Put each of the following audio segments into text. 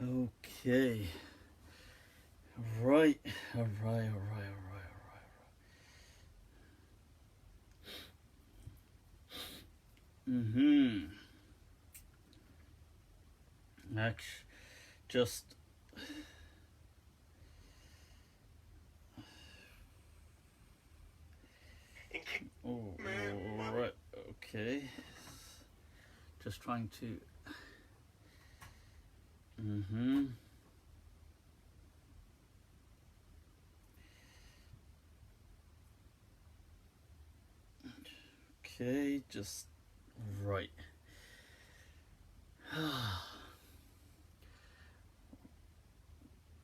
Okay. Right. All right. Actually, just all right. Okay. Just trying to. Okay, just right.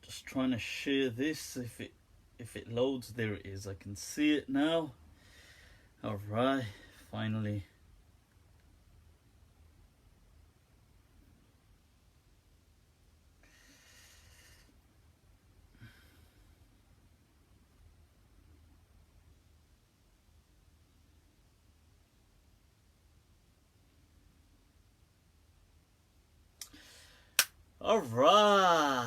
Just trying to share this. If it loads, there it is. I can see it now. All right, finally. Alright.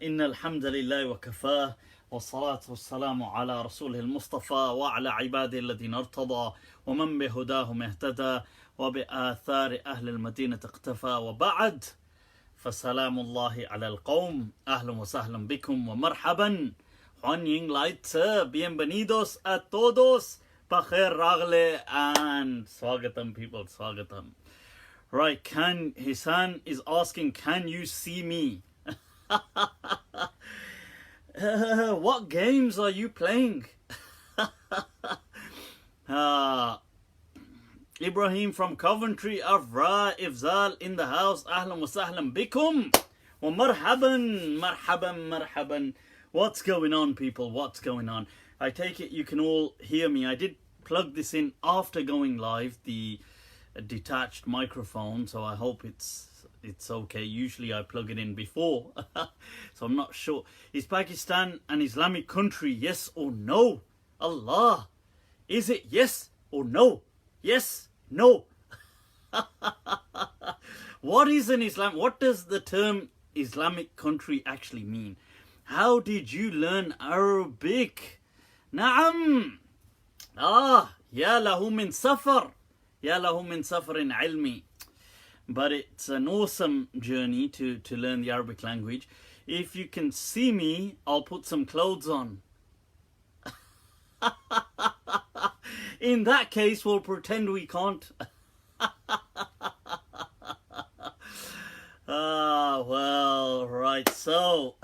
Inna alhamdulillah wa kafah. والصلاة والسلام على رسوله المصطفى وعلى عباده الذين ارتضى ومن بهداهم اهتدى وبآثار أهل المدينة اقتفى وبعد فسلام الله على القوم أهلا وسهلا بكم ومرحبا Juan Light bienvenidos a todos Bakher Ragle and Swagatam people Swagatam. Right, Hisan is asking, can you see me? What games are you playing? Ibrahim from Coventry, Avra, Ifzal in the house, Ahlan wa sahlan bikum. Wa marhaban. What's going on, people? What's going on? I take it you can all hear me. I did plug this in after going live, the detached microphone, so I hope it's okay. Usually I plug it in before, so I'm not sure. Is Pakistan an Islamic country? Yes or no? Allah, is it yes or no? Yes, no. What is an Islam? What does the term Islamic country actually mean? How did you learn Arabic? Naam. Ya lahu min safar. Ya lahu min safarin ilmi. But it's an awesome journey to learn the Arabic language. If you can see me, I'll put some clothes on. In that case, we'll pretend we can't. Well, right. So,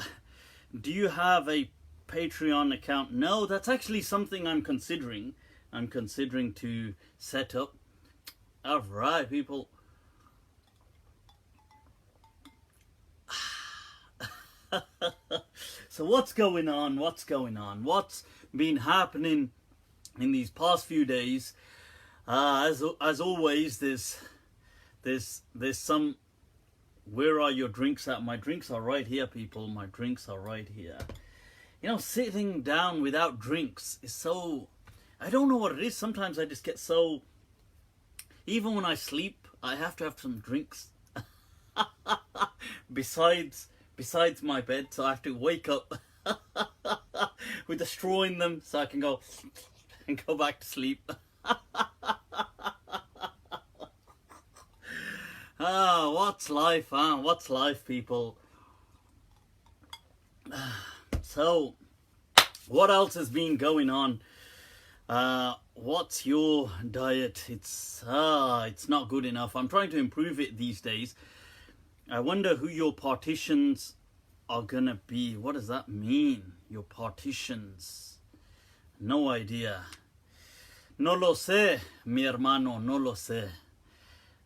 do you have a Patreon account? No, that's actually something I'm considering. I'm considering to set up. All right, people. So what's going on? What's been happening in these past few days? As always, there's some. Where are your drinks at? My drinks are right here, people. My drinks are right here. You know, sitting down without drinks is so. I don't know what it is. Sometimes I just get so. Even when I sleep, I have to have some drinks. Besides my bed, so I have to wake up with a straw in them so I can go and go back to sleep. What's life, huh? What's life, people? So, what else has been going on? What's your diet? It's not good enough. I'm trying to improve it these days. I wonder who your partitions are gonna be. What does that mean? Your partitions? No idea. No lo sé, mi hermano, no lo sé.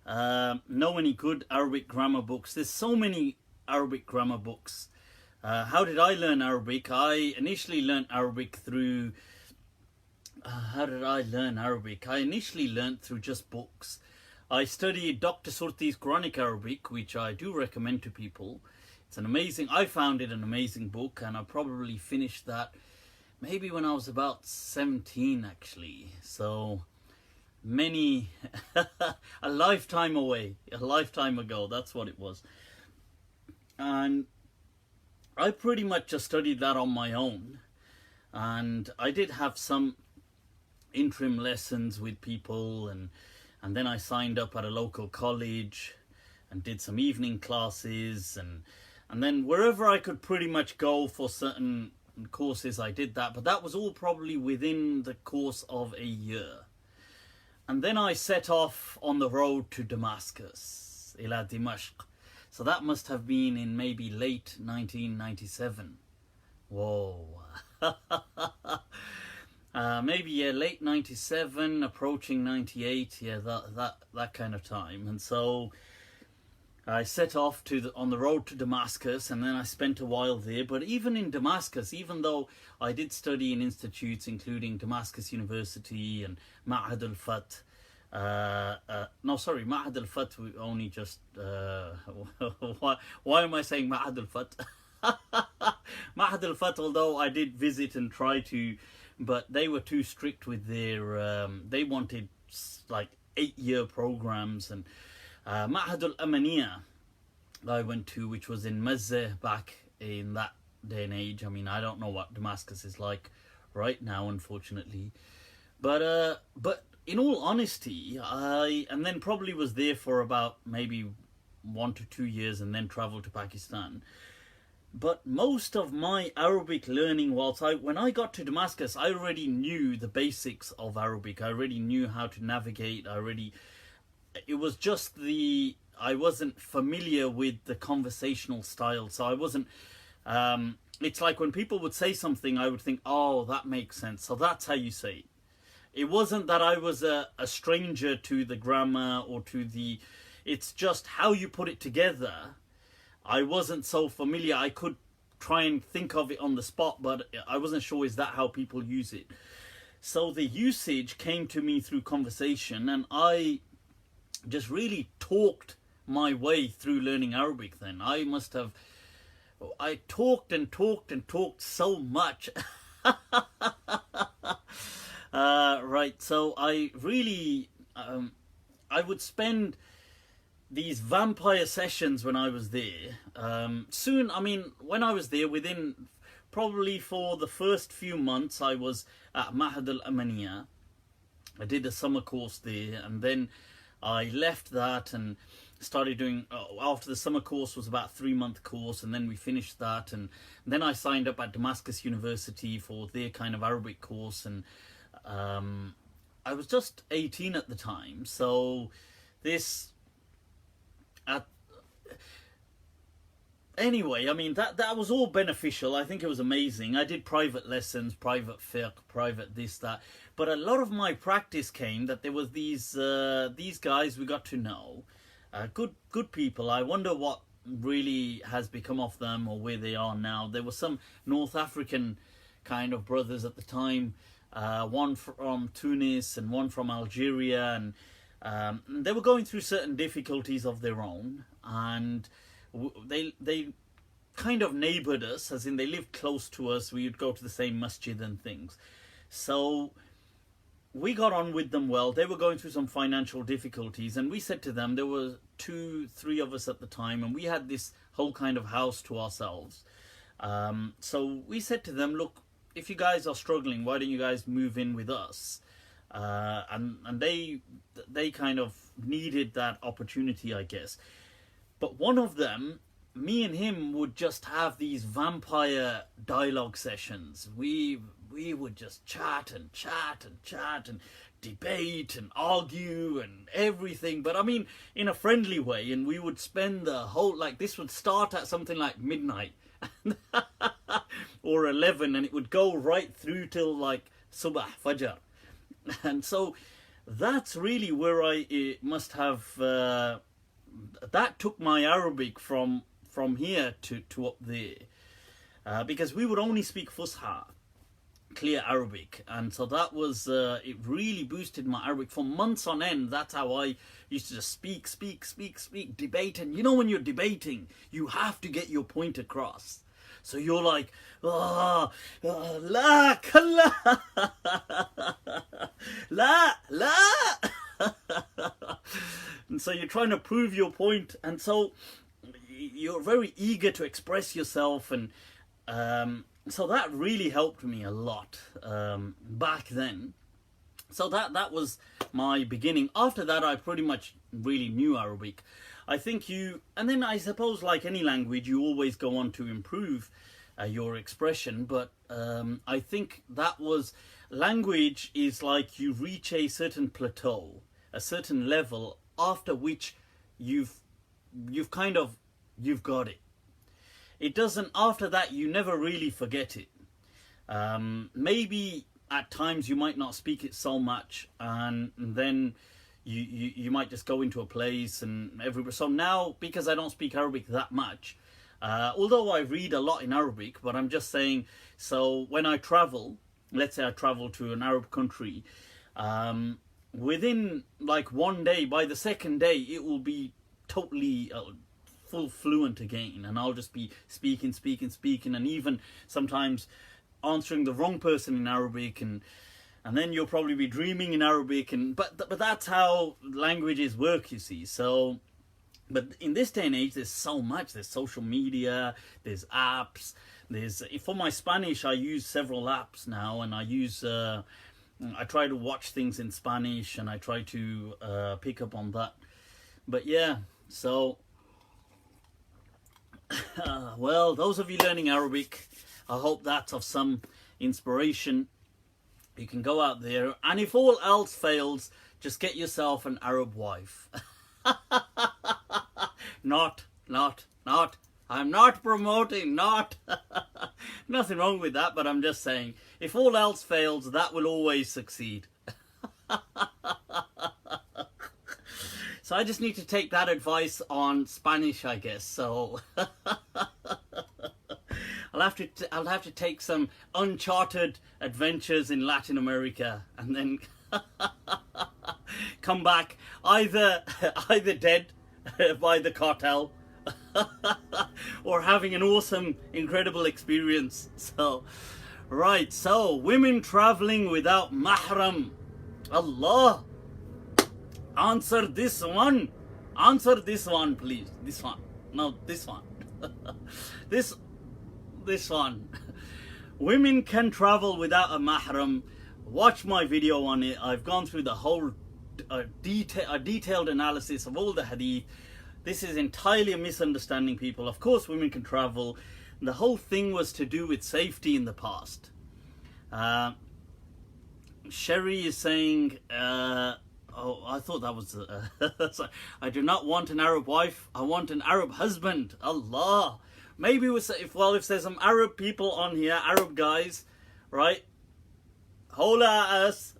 Know any good Arabic grammar books? There's so many Arabic grammar books. How did I learn Arabic? I initially learned Arabic through... how did I learn Arabic? I initially learned through just books. I studied Dr. Surti's Quranic Arabic, which I do recommend to people. It's an amazing... I found it an amazing book, and I probably finished that maybe when I was about 17, actually. So, many a lifetime away, a lifetime ago. That's what it was. And I pretty much just studied that on my own, and I did have some interim lessons with people, and then I signed up at a local college and did some evening classes, and then wherever I could pretty much go for certain courses I did that, but that was all probably within the course of a year. And then I set off on the road to Damascus, ila Dimashq. So that must have been in maybe late 1997. Whoa. Maybe, yeah, late 97, approaching 98, yeah, that kind of time. And so I set off on the road to Damascus, and then I spent a while there. But even in Damascus, even though I did study in institutes including Damascus University and Ma'had al-Fath, Ma'had al-Fath, we only just, why am I saying Ma'had al-Fath? Ma'had al-Fath, although I did visit and try to, but they were too strict with their, they wanted like 8-year programs. And Ma'had al-Amaniya I went to, which was in Mazzeh back in that day and age. I mean, I don't know what Damascus is like right now, unfortunately. But in all honesty, and then probably was there for about maybe 1 to 2 years, and then traveled to Pakistan. But most of my Arabic learning, when I got to Damascus, I already knew the basics of Arabic. I already knew how to navigate. It was just I wasn't familiar with the conversational style. So I wasn't, it's like when people would say something, I would think, oh, that makes sense. So that's how you say it. It wasn't that I was a stranger to the grammar or it's just how you put it together. I wasn't so familiar. I could try and think of it on the spot, but I wasn't sure, is that how people use it? So the usage came to me through conversation, and I just really talked my way through learning Arabic then. I talked and talked and talked so much. Right, so I really, I would spend these vampire sessions when I was there. When I was there, within probably for the first few months, I was at Mahad al-Amaniya. I did a summer course there, and then I left that and started doing, after the summer course was about a 3-month course, and then we finished that, and then I signed up at Damascus University for their kind of Arabic course, and I was just 18 at the time, so anyway, I mean, that was all beneficial. I think it was amazing. I did private lessons, private fiqh, private this, that. But a lot of my practice came that there was these guys we got to know, good people. I wonder what really has become of them or where they are now. There were some North African kind of brothers at the time, one from Tunis and one from Algeria, and they were going through certain difficulties of their own, and they kind of neighboured us, as in they lived close to us. We would go to the same masjid and things. So we got on with them well. They were going through some financial difficulties, and we said to them, there were 2-3 of us at the time, and we had this whole kind of house to ourselves. So we said to them, look, if you guys are struggling, why don't you guys move in with us? And they kind of needed that opportunity, I guess. But one of them, me and him would just have these vampire dialogue sessions. We would just chat and debate and argue and everything, but I mean in a friendly way. And we would spend the whole, like, this would start at something like midnight or 11, and it would go right through till like subah, fajr. And so that's really where I must have that took my Arabic from here to up there, because we would only speak Fusha, clear Arabic, and so that was it really boosted my Arabic for months on end. That's how I used to just speak, debate. And you know, when you're debating, you have to get your point across. So you're like, la kalla, la. And so you're trying to prove your point, and so you're very eager to express yourself, and so that really helped me a lot back then. So that was my beginning. After that, I pretty much really knew Arabic. I think and then I suppose like any language, you always go on to improve your expression. But I think language is like you reach a certain plateau, a certain level, after which you've got it. It doesn't, after that, you never really forget it. Maybe at times you might not speak it so much, and then you might just go into a place and so now, because I don't speak Arabic that much, although I read a lot in Arabic, but I'm just saying, so when I travel, let's say I travel to an Arab country, within like one day, by the second day, it will be totally full fluent again, and I'll just be speaking, and even sometimes answering the wrong person in Arabic, and then you'll probably be dreaming in Arabic, but that's how languages work, you see. So, but in this day and age, there's so much. There's social media, there's apps, for my Spanish, I use several apps now, and I try to watch things in Spanish, and I try to pick up on that. But yeah, so well, those of you learning Arabic, I hope that's of some inspiration. You can go out there, and if all else fails, just get yourself an Arab wife. Not. I'm not promoting, nothing wrong with that, but I'm just saying, if all else fails, that will always succeed. So I just need to take that advice on Spanish, I guess. So I'll have to take some uncharted adventures in Latin America, and then come back either dead by the cartel or having an awesome, incredible experience. So, right. So, women traveling without mahram. Allah, answer this one. Answer this one, please. This one. No, this one. This one. Women can travel without a mahram. Watch my video on it. I've gone through the whole detailed analysis of all the hadith. This is entirely a misunderstanding, people. Of course women can travel. The whole thing was to do with safety in the past. Sherry is saying, oh, I thought that was I do not want an Arab wife, I want an Arab husband. Allah. Maybe if there's some Arab people on here, Arab guys, right? Hola us.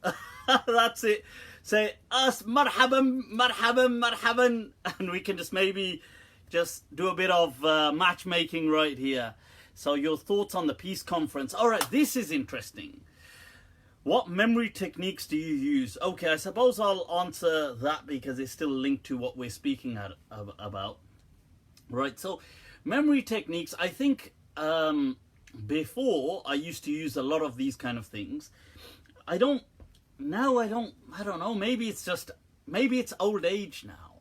That's it. Say us, marhaban, marhaban, marhaban, and we can just maybe just do a bit of matchmaking right here. So your thoughts on the peace conference. All right, this is interesting. What memory techniques do you use? Okay, I suppose I'll answer that because it's still linked to what we're speaking about. Right, so memory techniques, I think before I used to use a lot of these kind of things. I don't know, maybe it's old age now.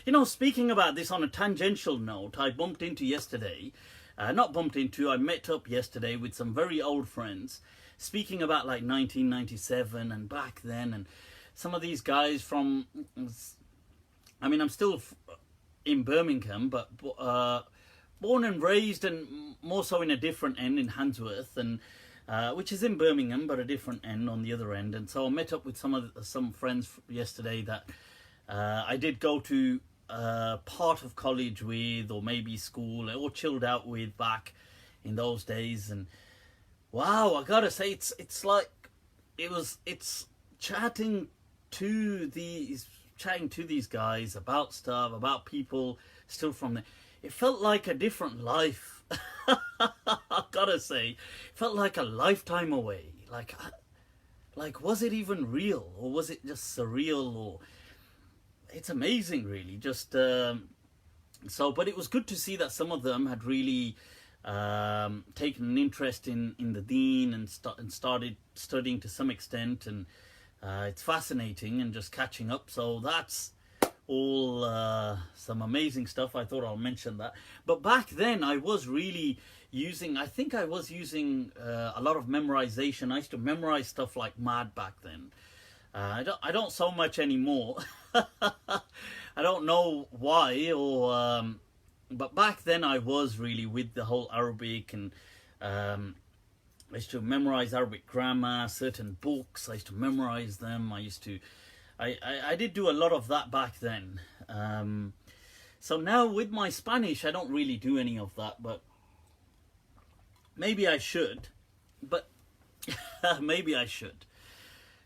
You know, speaking about this on a tangential note, I met up yesterday with some very old friends, speaking about like 1997 and back then, and some of these guys from, I mean, I'm still in Birmingham, but born and raised, and more so in a different end in Handsworth, and which is in Birmingham, but a different end on the other end. And so I met up with some friends yesterday that I did go to part of college with, or maybe school, or chilled out with back in those days. And wow, I gotta say, it's like it's chatting to these guys about stuff, about people still from there. It felt like a different life. I gotta say, it felt like a lifetime away. Like was it even real, or was it just surreal? Or it's amazing, really. Just So, but it was good to see that some of them had really taken an interest in the deen and started studying to some extent, and it's fascinating and just catching up. So that's all some amazing stuff. I thought I'll mention that. But back then I was really using, I think I was using a lot of memorization. I used to memorize stuff like mad back then. I don't so much anymore. I don't know why, or but back then I was really with the whole Arabic, and I used to memorize Arabic grammar, certain books. I used to memorize them. I did do a lot of that back then. So now with my Spanish, I don't really do any of that, but maybe I should. But maybe I should.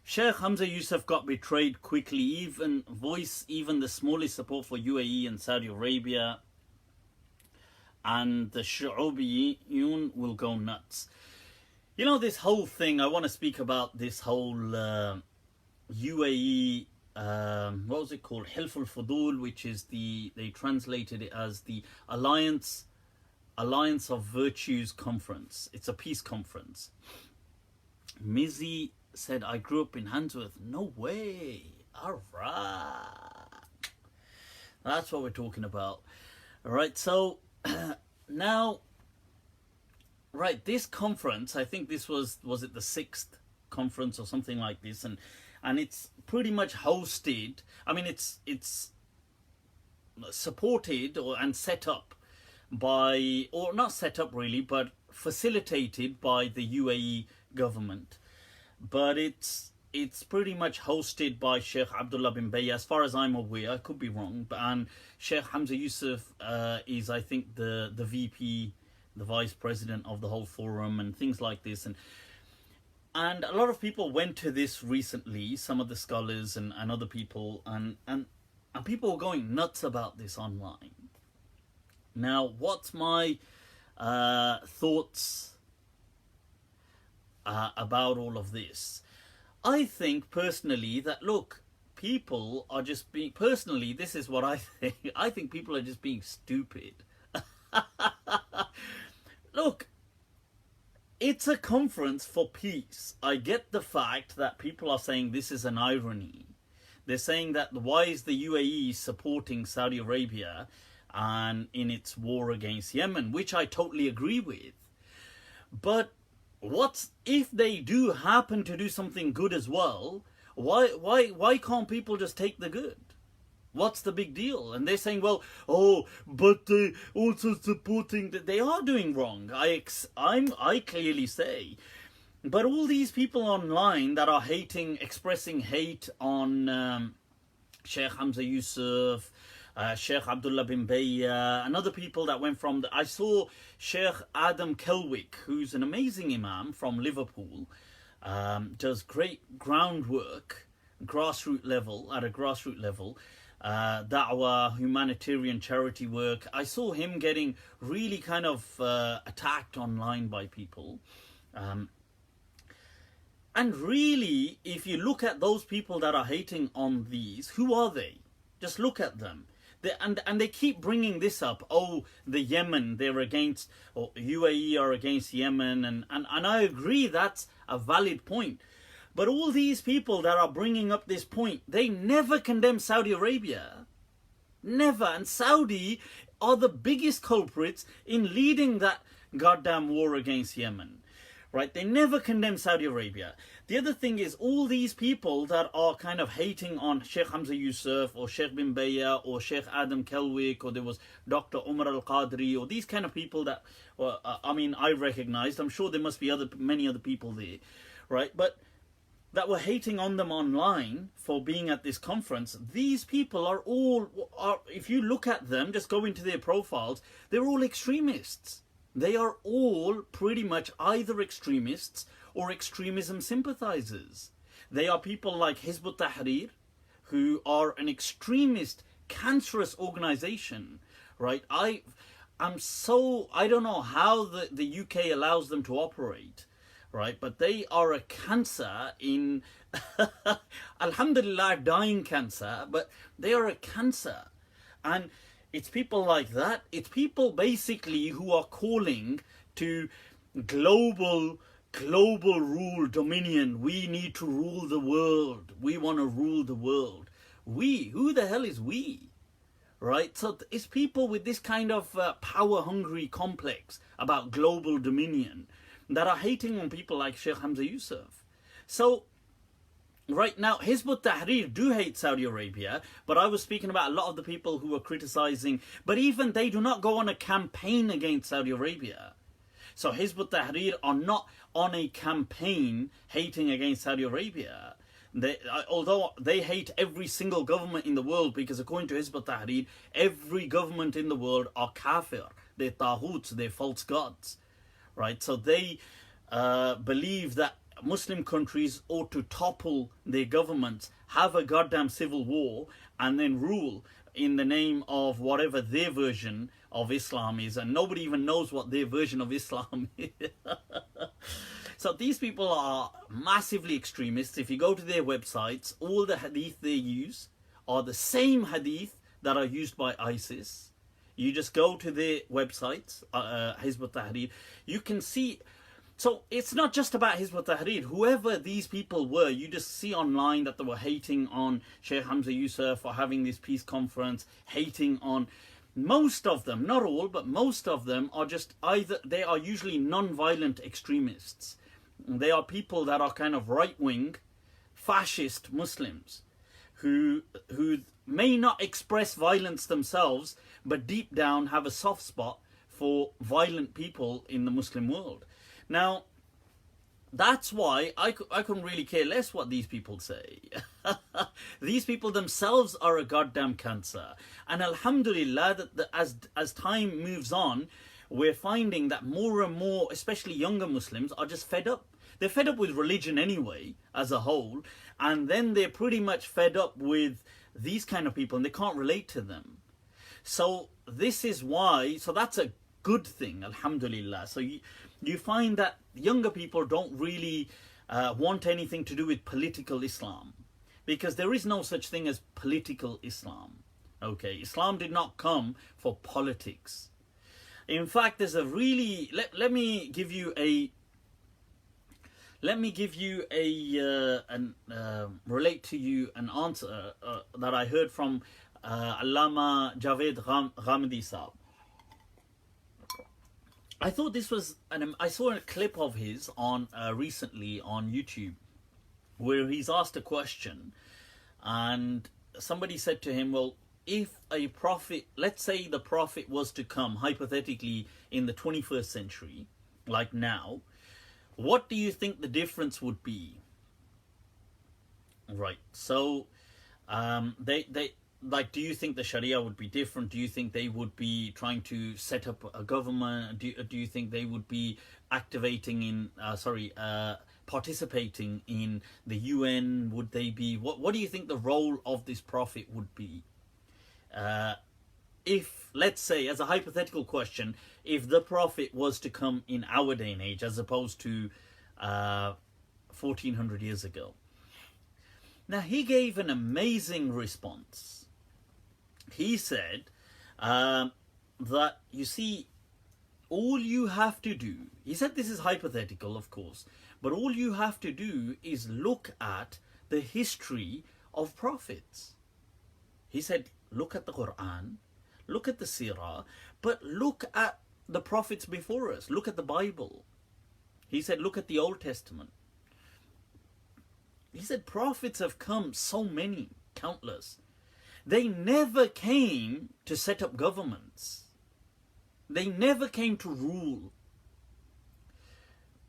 Sheikh Hamza Yusuf got betrayed quickly, even the smallest support for UAE and Saudi Arabia, and the Shu'ubiyun will go nuts. You know, this whole thing, I want to speak about this whole UAE, what was it called? Hilf al-Fudul, which is they translated it as the Alliance of Virtues Conference. It's a peace conference. Mizzy said, I grew up in Handsworth. No way. All right. That's what we're talking about. All right, so now, right, this conference, I think this was it the 6th conference or something like this, and it's pretty much hosted, I mean, it's supported and set up by, or not set up really, but facilitated by the UAE government. But it's pretty much hosted by Sheikh Abdullah bin Bayy, as far as I'm aware. I could be wrong, and Sheikh Hamza Yusuf is, I think, the VP, the vice president of the whole forum and things like this. And a lot of people went to this recently, some of the scholars and other people, and people were going nuts about this online. Now, what's my thoughts about all of this? I think personally that, look, people are just being, personally, this is what I think. I think people are just being stupid. Look, it's a conference for peace. I get the fact that people are saying this is an irony. They're saying that why is the UAE supporting Saudi Arabia and in its war against Yemen, which I totally agree with. But what's if they do happen to do something good as well? Why can't people just take the good? What's the big deal? And they're saying, well, oh, but they also supporting that they are doing wrong. I clearly say. But all these people online that are hating, expressing hate on Sheikh Hamza Yusuf, Sheikh Abdullah bin Bayy, and other people that went from I saw Sheikh Adam Kelwick, who's an amazing imam from Liverpool, does great groundwork, at a grassroots level, da'wah, humanitarian charity work. I saw him getting really kind of attacked online by people. And really, if you look at those people that are hating on these, who are they? Just look at them. And they keep bringing this up. Oh, the Yemen, they're against, or UAE are against Yemen. And I agree that's a valid point. But all these people that are bringing up this point, they never condemn Saudi Arabia. Never. And Saudi are the biggest culprits in leading that goddamn war against Yemen. Right? They never condemn Saudi Arabia. The other thing is all these people that are kind of hating on Sheikh Hamza Yusuf or Sheikh bin Bayy or Sheikh Adam Kelwick, or there was Dr. Umar al-Qadri, or these kind of people that, I recognized. I'm sure there must be many other people there, right? But that were hating on them online for being at this conference. These people are if you look at them, just go into their profiles, they're all extremists. They are all pretty much either extremists or extremism sympathizers. They are people like Hizb ut-Tahrir, who are an extremist, cancerous organization, right? I don't know how the UK allows them to operate, right? But they are a cancer in, alhamdulillah, dying cancer, but they are a cancer. And It's people like that. It's people basically who are calling to global rule, dominion. We need to rule the world. We want to rule the world. We? Who the hell is we? Right? So it's people with this kind of power-hungry complex about global dominion that are hating on people like Sheikh Hamza Yusuf. So right now, Hizb ut-Tahrir do hate Saudi Arabia, but I was speaking about a lot of the people who are criticizing, but even they do not go on a campaign against Saudi Arabia. So Hizb ut-Tahrir are not on a campaign hating against Saudi Arabia. Although they hate every single government in the world, because according to Hizb ut-Tahrir, every government in the world are kafir. They're taghuts, they're false gods. Right? So they believe that Muslim countries ought to topple their governments, have a goddamn civil war, and then rule in the name of whatever their version of Islam is, and nobody even knows what their version of Islam is. So these people are massively extremists. If you go to their websites, all the hadith they use are the same hadith that are used by ISIS. You just go to their websites, Hizb ut-Tahrir, you can see. So it's not just about Hizb ut-Tahrir. Whoever these people were, you just see online that they were hating on Sheikh Hamza Yusuf for having this peace conference, hating on most of them, not all, but most of them are just either, they are usually non-violent extremists. They are people that are kind of right-wing, fascist Muslims who may not express violence themselves, but deep down have a soft spot for violent people in the Muslim world. Now, that's why I couldn't really care less what these people say. These people themselves are a goddamn cancer. And alhamdulillah, that as time moves on, we're finding that more and more, especially younger Muslims, are just fed up. They're fed up with religion anyway, as a whole. And then they're pretty much fed up with these kind of people, and they can't relate to them. So this is why, so that's a good thing, alhamdulillah. So you find that younger people don't really want anything to do with political Islam, because there is no such thing as political Islam. Okay, Islam did not come for politics. In fact, there's a really, let me give you a relate to you an answer that I heard from Allama Javed Ghamidi Sahab. I thought this was, I saw a clip of his on recently on YouTube, where he's asked a question, and somebody said to him, well, if a prophet, let's say the prophet was to come hypothetically in the 21st century, like now, what do you think the difference would be? Right. So they like, do you think the Sharia would be different? Do you think they would be trying to set up a government? Do you think they would be activating in participating in the UN? Would they be, what do you think the role of this prophet would be? If, let's say, as a hypothetical question, if the prophet was to come in our day and age as opposed to 1400 years ago. Now, he gave an amazing response. He said that, you see, all you have to do, he said this is hypothetical, of course, but all you have to do is look at the history of prophets. He said, look at the Quran, look at the Sirah, but look at the prophets before us. Look at the Bible. He said, look at the Old Testament. He said, prophets have come, so many, countless. They never came to set up governments. They never came to rule.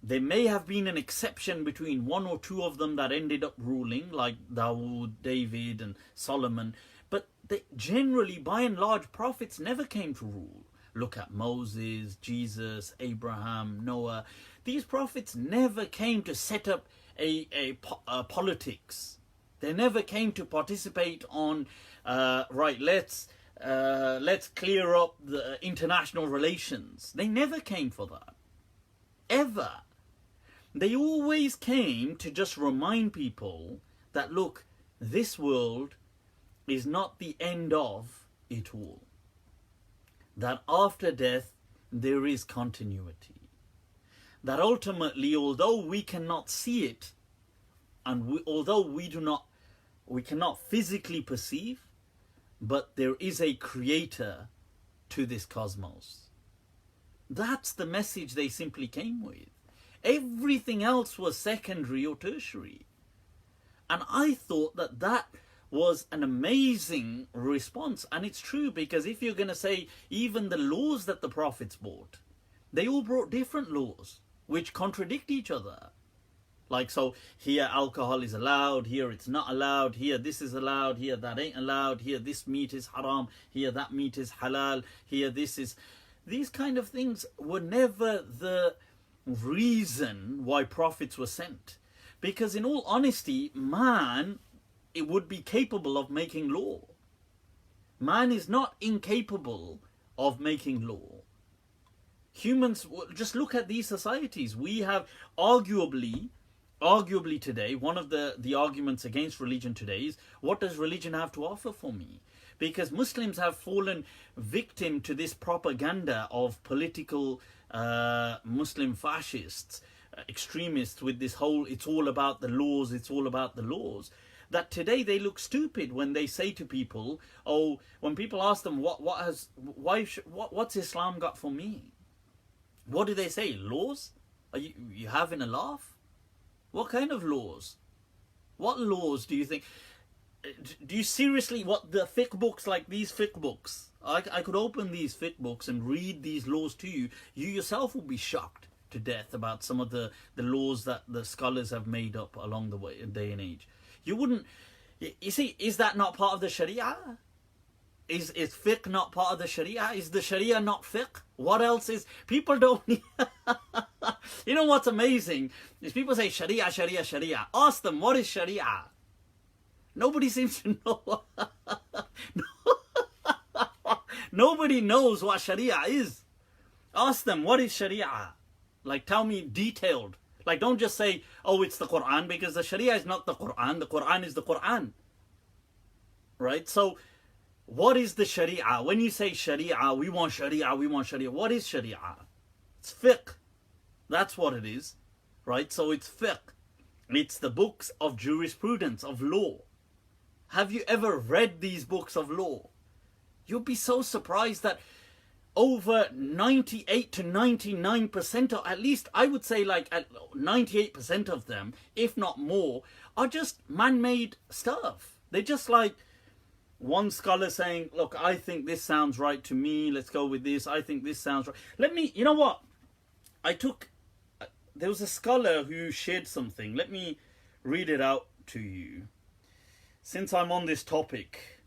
There may have been an exception between one or two of them that ended up ruling, like Dawood, David, and Solomon. But they generally, by and large, prophets never came to rule. Look at Moses, Jesus, Abraham, Noah. These prophets never came to set up a politics. They never came to participate on, right, let's clear up the international relations. They never came for that. Ever. They always came to just remind people that, look, this world is not the end of it all. that after death there is continuity. That ultimately, although we cannot see it, and although we cannot physically perceive, but there is a creator to this cosmos. That's the message they simply came with. Everything else was secondary or tertiary. And I thought that that was an amazing response. And it's true, because if you're going to say even the laws that the prophets brought, they all brought different laws which contradict each other. Like, so here alcohol is allowed, here it's not allowed, here this is allowed, here that ain't allowed, here this meat is haram, here that meat is halal, here this is... These kind of things were never the reason why prophets were sent. Because in all honesty, man, it would be capable of making law. Man is not incapable of making law. Humans, just look at these societies. We have arguably today, one of the arguments against religion today is, what does religion have to offer for me? Because Muslims have fallen victim to this propaganda of political Muslim fascists, extremists, with this whole, it's all about the laws, it's all about the laws. That today they look stupid when they say to people, oh, when people ask them, what's Islam got for me? What do they say? Laws? Are you having a laugh? What kind of laws? What laws do you think? Do you seriously, what the fiqh books, like these fiqh books, I could open these fiqh books and read these laws to you. You yourself will be shocked to death about some of the laws that the scholars have made up along the way, day and age. You wouldn't, you see, is that not part of the Sharia? Is fiqh not part of the Sharia? Is the Sharia not fiqh? What else is, people don't, you know what's amazing is people say Sharia, Sharia, Sharia. Ask them, what is Sharia? Nobody seems to know. Nobody knows what Sharia is. Ask them, what is Sharia? Like, tell me detailed. Like, don't just say, oh, it's the Quran, because the Sharia is not the Quran. The Quran is the Quran. Right? So, what is the Sharia? When you say Sharia, we want Sharia, we want Sharia. What is Sharia? It's fiqh. That's what it is. Right? So, it's fiqh. It's the books of jurisprudence, of law. Have you ever read these books of law? You'll be so surprised that over 98 to 99% of, at least I would say like at 98% of them, if not more, are just man-made stuff. They're just like one scholar saying, look, I think this sounds right to me, let's go with this, I think this sounds right. Let me, you know what? There was a scholar who shared something. Let me read it out to you. Since I'm on this topic,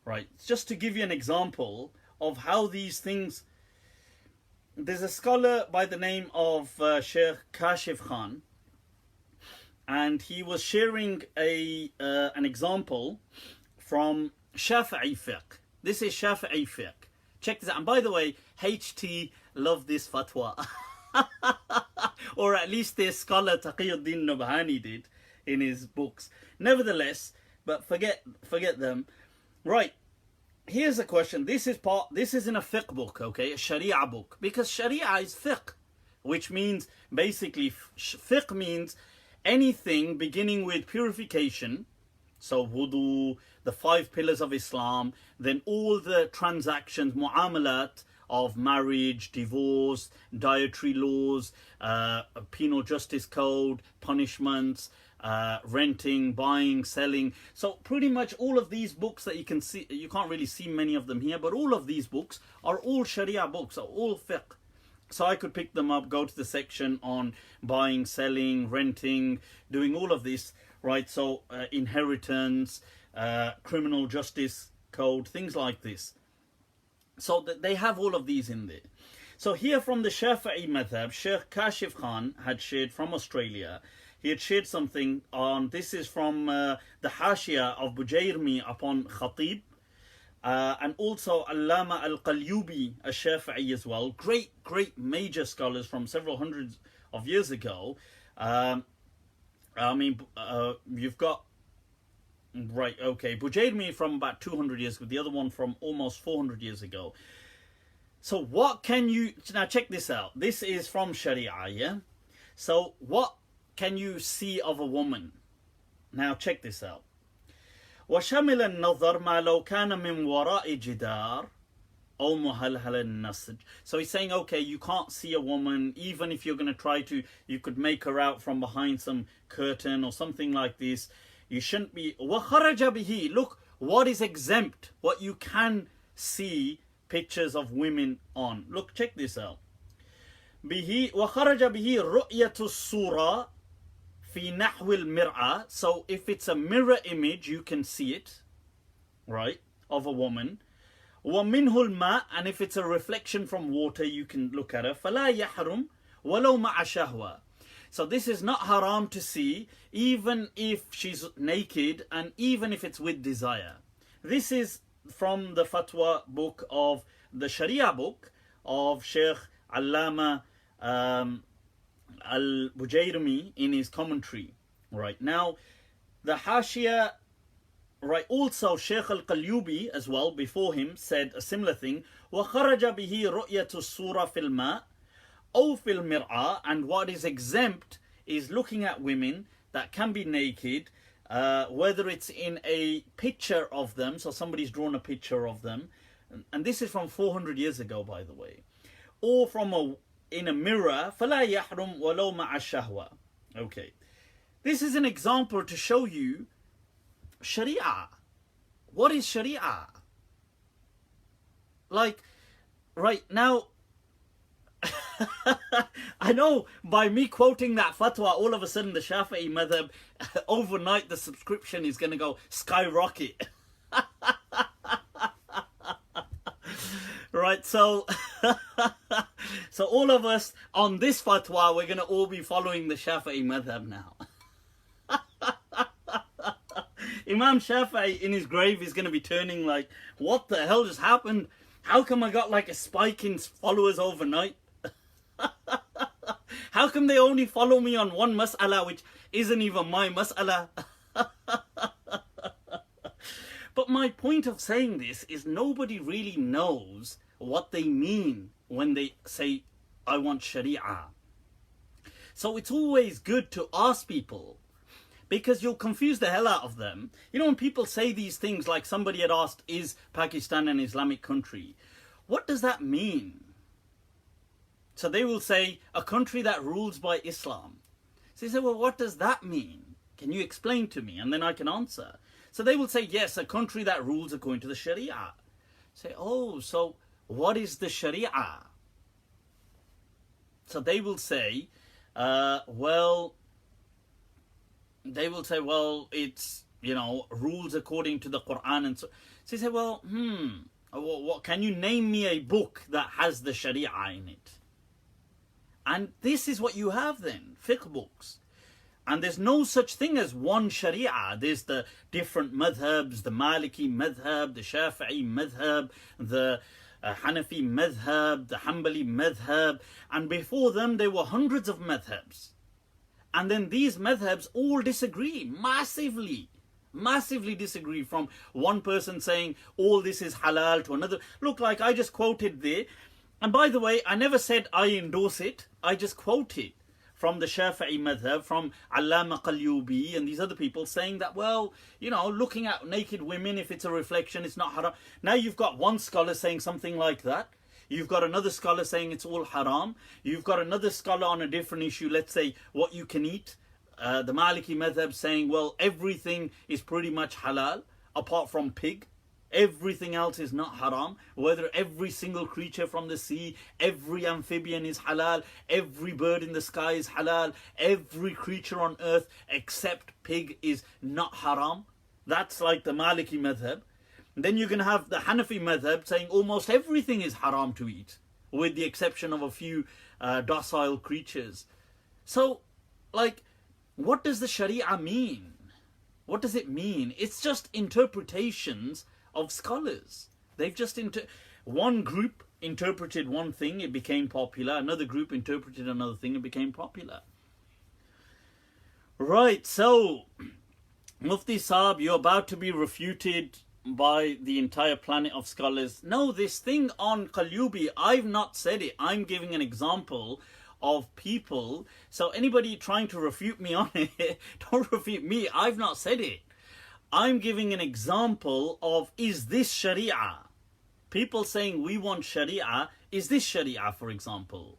right, just to give you an example of how these things... There's a scholar by the name of Sheikh Kashif Khan, and he was sharing an example from Shafi'i fiqh. This is Shafi'i fiqh. Check this out. And by the way, HT love this fatwa. Or at least this scholar Taqiyuddin Nabhani did in his books. Nevertheless, but forget them. Right. Here's a question. This is in a fiqh book, okay? A Sharia book. Because Sharia is fiqh, which means basically fiqh means anything beginning with purification. So wudu, the 5 pillars of Islam, then all the transactions, mu'amalat of marriage, divorce, dietary laws, penal justice code, punishments, renting, buying, selling. So pretty much all of these books that you can see, you can't really see many of them here, but all of these books are all Sharia books, are all fiqh. So I could pick them up, go to the section on buying, selling, renting, doing all of this, right? So inheritance, criminal justice code, things like this. So they have all of these in there. So here from the Shafi'i madhab, Sheikh Kashif Khan had shared from Australia. He had shared something on, this is from the Hashia of Bujayrmi upon Khatib. And also Allama al-Qalyubi, a Shafi'i as well. Great major scholars from several hundreds of years ago. You've got, right, okay, Bujayrmi from about 200 years ago, the other one from almost 400 years ago. So what can you, now check this out. This is from Sharia, yeah? So what can you see of a woman? Now check this out. وشمل النظر ما لو كان من وراء جدار أو مهلهل النسج. So he's saying, okay, you can't see a woman, even if you're going to try to, you could make her out from behind some curtain or something like this. You shouldn't be. وخرج به. Look, what is exempt, what you can see pictures of women on. Look, check this out. به وخرج به رؤية الصورة في نحو المرأة. So if it's a mirror image, you can see it, right, of a woman. ومنه الماء, and if it's a reflection from water, you can look at her. فلا يحرم ولو مع شهوة. So this is not haram to see, even if she's naked and even if it's with desire. This is from the fatwa book of the Sharia book of Sheikh Allama al-Bujayrmi in his commentary. Right now, the Hashia, right, also Sheikh al-Qalyubi as well before him said a similar thing. وَخَرَجَ بِهِ رُؤْيَةُ الصُّورَةِ فِي الْمَاءِ أو في المرأة. And what is exempt is looking at women that can be naked, whether it's in a picture of them, so somebody's drawn a picture of them, and this is from 400 years ago, by the way, or from in a mirror. فلا يحرم ولو مع الشهوة. Okay, this is an example to show you Sharia. What is Sharia? Like, right now, I know by me quoting that fatwa, all of a sudden the Shafi'i madhab, overnight the subscription is going to go skyrocket. Right, so so all of us on this fatwa, we're going to all be following the Shafi'i madhab now. Imam Shafi'i in his grave is going to be turning like, what the hell just happened? How come I got like a spike in followers overnight? How come they only follow me on one mas'ala which isn't even my mas'ala? But my point of saying this is nobody really knows what they mean when they say, I want Sharia. So it's always good to ask people, because you'll confuse the hell out of them. You know, when people say these things, like somebody had asked, is Pakistan an Islamic country? What does that mean? So they will say, a country that rules by Islam. So you say, well, what does that mean? Can you explain to me? And then I can answer. So they will say, yes, a country that rules according to the Sharia. Say, oh, so what is the Sharia? So they will say, well, it's, you know, rules according to the Quran. And so you say, well, what, can you name me a book that has the Sharia in it? And this is what you have then, fiqh books. And there's no such thing as one Sharia. There's the different madhabs, the Maliki madhab, the Shafi'i madhab, the Hanafi madhab, the Hanbali madhab. And before them, there were hundreds of madhabs. And then these madhabs all disagree massively. Massively disagree, from one person saying all this is halal to another. Look, like I just quoted there. And by the way, I never said I endorse it. I just quoted from the Shafi'i madhab, from Allama Qalyubi and these other people saying that, well, you know, looking at naked women, if it's a reflection, it's not haram. Now you've got one scholar saying something like that. You've got another scholar saying it's all haram. You've got another scholar on a different issue, let's say what you can eat. The Maliki madhab saying, well, everything is pretty much halal apart from pig. Everything else is not haram. Whether every single creature from the sea, every amphibian is halal, every bird in the sky is halal, every creature on earth except pig is not haram. That's like the Maliki madhab. And then you're going to have the Hanafi madhab saying almost everything is haram to eat, with the exception of a few docile creatures. So, like, what does the Sharia mean? What does it mean? It's just interpretations of scholars. They've just one group interpreted one thing, it became popular. Another group interpreted another thing, it became popular. Right, so Mufti Saab, you're about to be refuted by the entire planet of scholars. No, this thing on Qalyubi, I've not said it. I'm giving an example of people. So anybody trying to refute me on it, don't refute me. I've not said it. I'm giving an example of, is this Sharia? People saying we want Sharia. Is this Sharia, for example?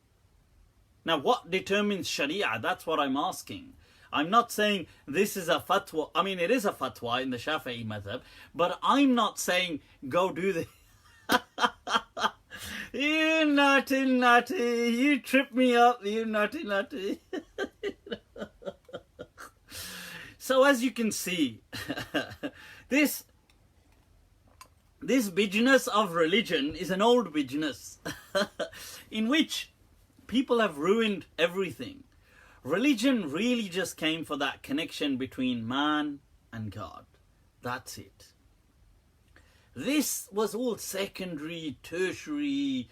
Now, what determines Sharia? That's what I'm asking. I'm not saying this is a fatwa. I mean, it is a fatwa in the Shafi'i madhab, but I'm not saying go do this. You naughty, you trip me up, you naughty. So as you can see, this business of religion is an old business in which people have ruined everything. Religion really just came for that connection between man and God. That's it. This was all secondary, tertiary,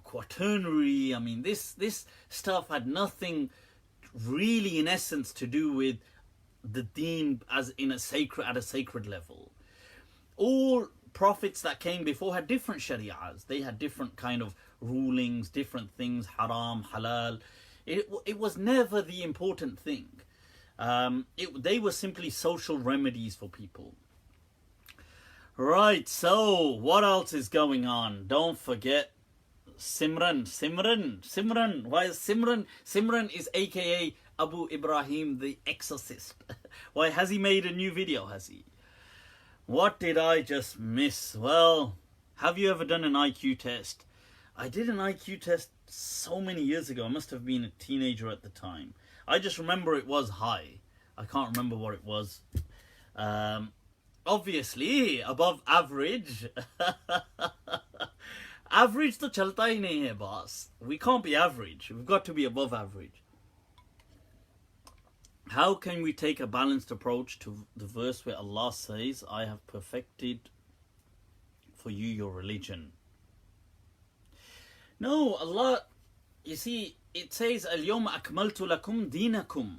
quaternary. I mean, this stuff had nothing really in essence to do with the deen as in a sacred level. All prophets that came before had different shari'ahs. They had different kind of rulings, different things, haram, halal. It was never the important thing. They were simply social remedies for people. Right, so what else is going on? Don't forget Simran. Why is Simran? Simran is aka Abu Ibrahim the Exorcist. Why, has he made a new video, has he? What did I just miss? Well, have you ever done an IQ test? I did an IQ test so many years ago. I must have been a teenager at the time. I just remember it was high. I can't remember what it was. Obviously, above average. Average to chalta hi nahi hai, boss. We can't be average. We've got to be above average. How can we take a balanced approach to the verse where Allah says, I have perfected for you your religion? No, Allah, you see, it says, اليوم أكملت لكم دينكم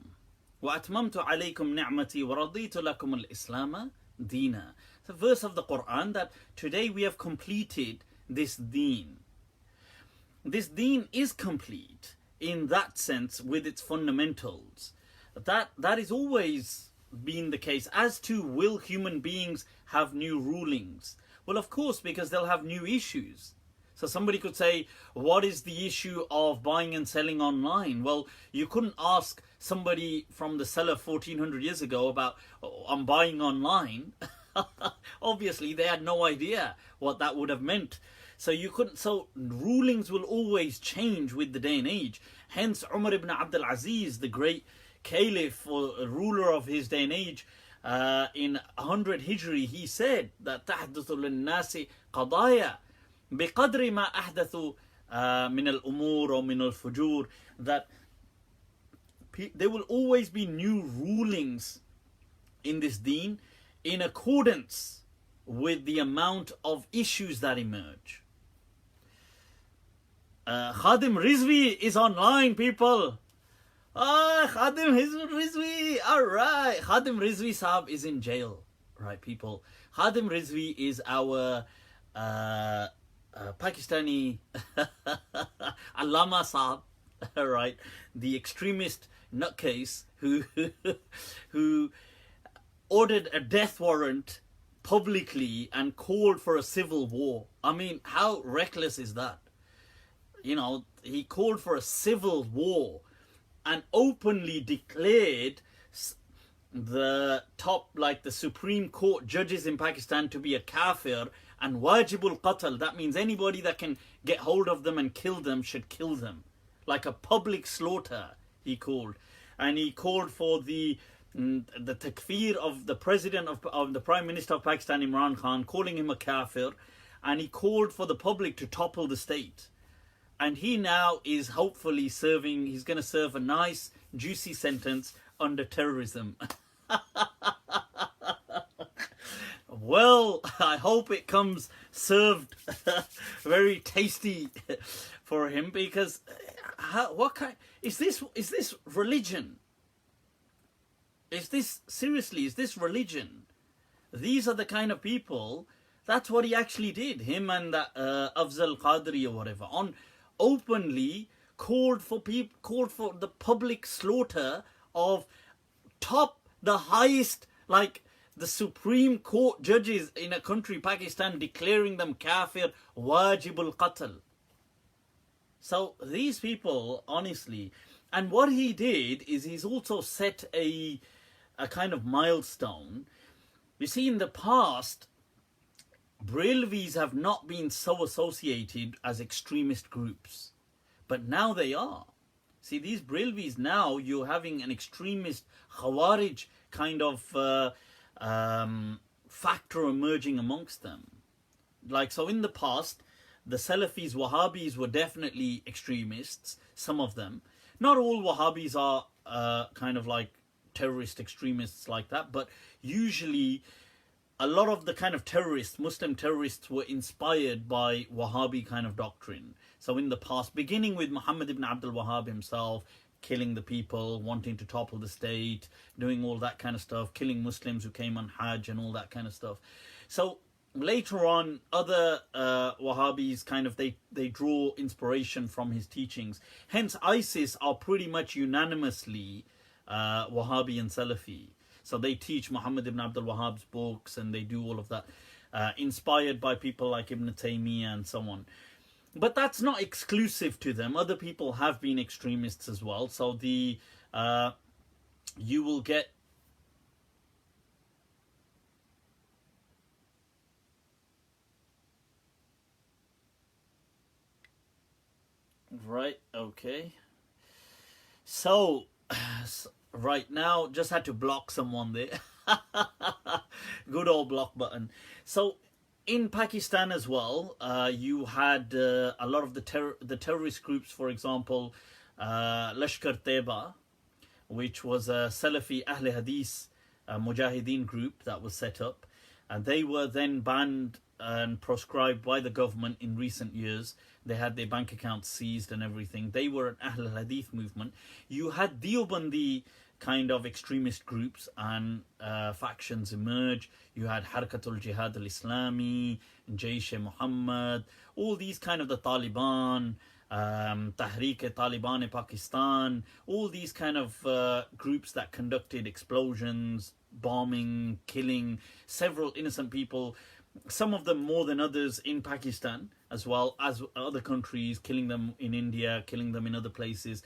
وأتممت عليكم نعمتي ورضيت لكم الإسلام دينا. It's a verse of the Quran that today we have completed this deen. This deen is complete in that sense with its fundamentals. That is always been the case. As to will human beings have new rulings? Well, of course, because they'll have new issues. So somebody could say, what is the issue of buying and selling online? Well, you couldn't ask somebody from the seller 1400 years ago about, I'm buying online. Obviously, they had no idea what that would have meant. So you couldn't. So rulings will always change with the day and age. Hence, Umar ibn Abdul Aziz, the great caliph or ruler of his day and age, in 100 Hijri, he said that تحدث للناس قضايا بقدر ما أحدثوا من الأمور أو من الفجور, that there will always be new rulings in this deen in accordance with the amount of issues that emerge. Khadim Rizvi is online, people. Khadim Rizvi, alright. Khadim Rizvi Sahab is in jail, right, people? Khadim Rizvi is our Pakistani Allama Sahab, right? The extremist nutcase who ordered a death warrant publicly and called for a civil war. I mean, how reckless is that? He called for a civil war and openly declared the top, like the Supreme Court judges in Pakistan, to be a kafir and wajibul qatl. That means anybody that can get hold of them and kill them should kill them. Like a public slaughter, he called. And he called for the takfir of the president of the Prime Minister of Pakistan, Imran Khan, calling him a kafir. And he called for the public to topple the state. And he now is hopefully he's going to serve a nice, juicy sentence under terrorism. Well, I hope it comes served very tasty for him, because what kind is this religion? Is this seriously, is this religion? these are the kind of people, that's what he actually did. Him and that Afzal Qadri or whatever, on openly called for the public slaughter of the highest, like the Supreme Court judges in a country, Pakistan, declaring them kafir, wajibul qatl. So these people, honestly, and what he did is he's also set a kind of milestone. You see, in the past, Brelvis have not been so associated as extremist groups, but now they are. See, these Brelvis, now you're having an extremist Khawarij kind of factor emerging amongst them. Like, so in the past, the Salafis, Wahhabis were definitely extremists, some of them. Not all Wahhabis are kind of like terrorist extremists like that, but usually a lot of the kind of terrorists, Muslim terrorists, were inspired by Wahhabi kind of doctrine. So in the past, beginning with Muhammad ibn Abdul Wahhab himself, killing the people, wanting to topple the state, doing all that kind of stuff, killing Muslims who came on Hajj and all that kind of stuff. So later on, other Wahhabis kind of, they draw inspiration from his teachings. Hence, ISIS are pretty much unanimously Wahhabi and Salafi. So they teach Muhammad ibn Abdul Wahhab's books, and they do all of that, inspired by people like Ibn Taymiyyah and so on. But that's not exclusive to them. Other people have been extremists as well. So the you will get right. Okay. So right now, just had to block someone there. Good old block button. So in Pakistan as well, you had a lot of the terrorist groups, for example, Lashkar Taiba, which was a Salafi Ahl Hadith Mujahideen group that was set up. And they were then banned and proscribed by the government in recent years. They had their bank accounts seized and everything. They were an Ahl Hadith movement. You had Deobandi kind of extremist groups and factions emerge. You had Harakatul Jihad al-Islami, Jaish-e-Muhammad, all these kind of the Taliban, Tahrik-e-Taliban-e-Pakistan, all these kind of groups that conducted explosions, bombing, killing several innocent people, some of them more than others in Pakistan, as well as other countries, killing them in India, killing them in other places.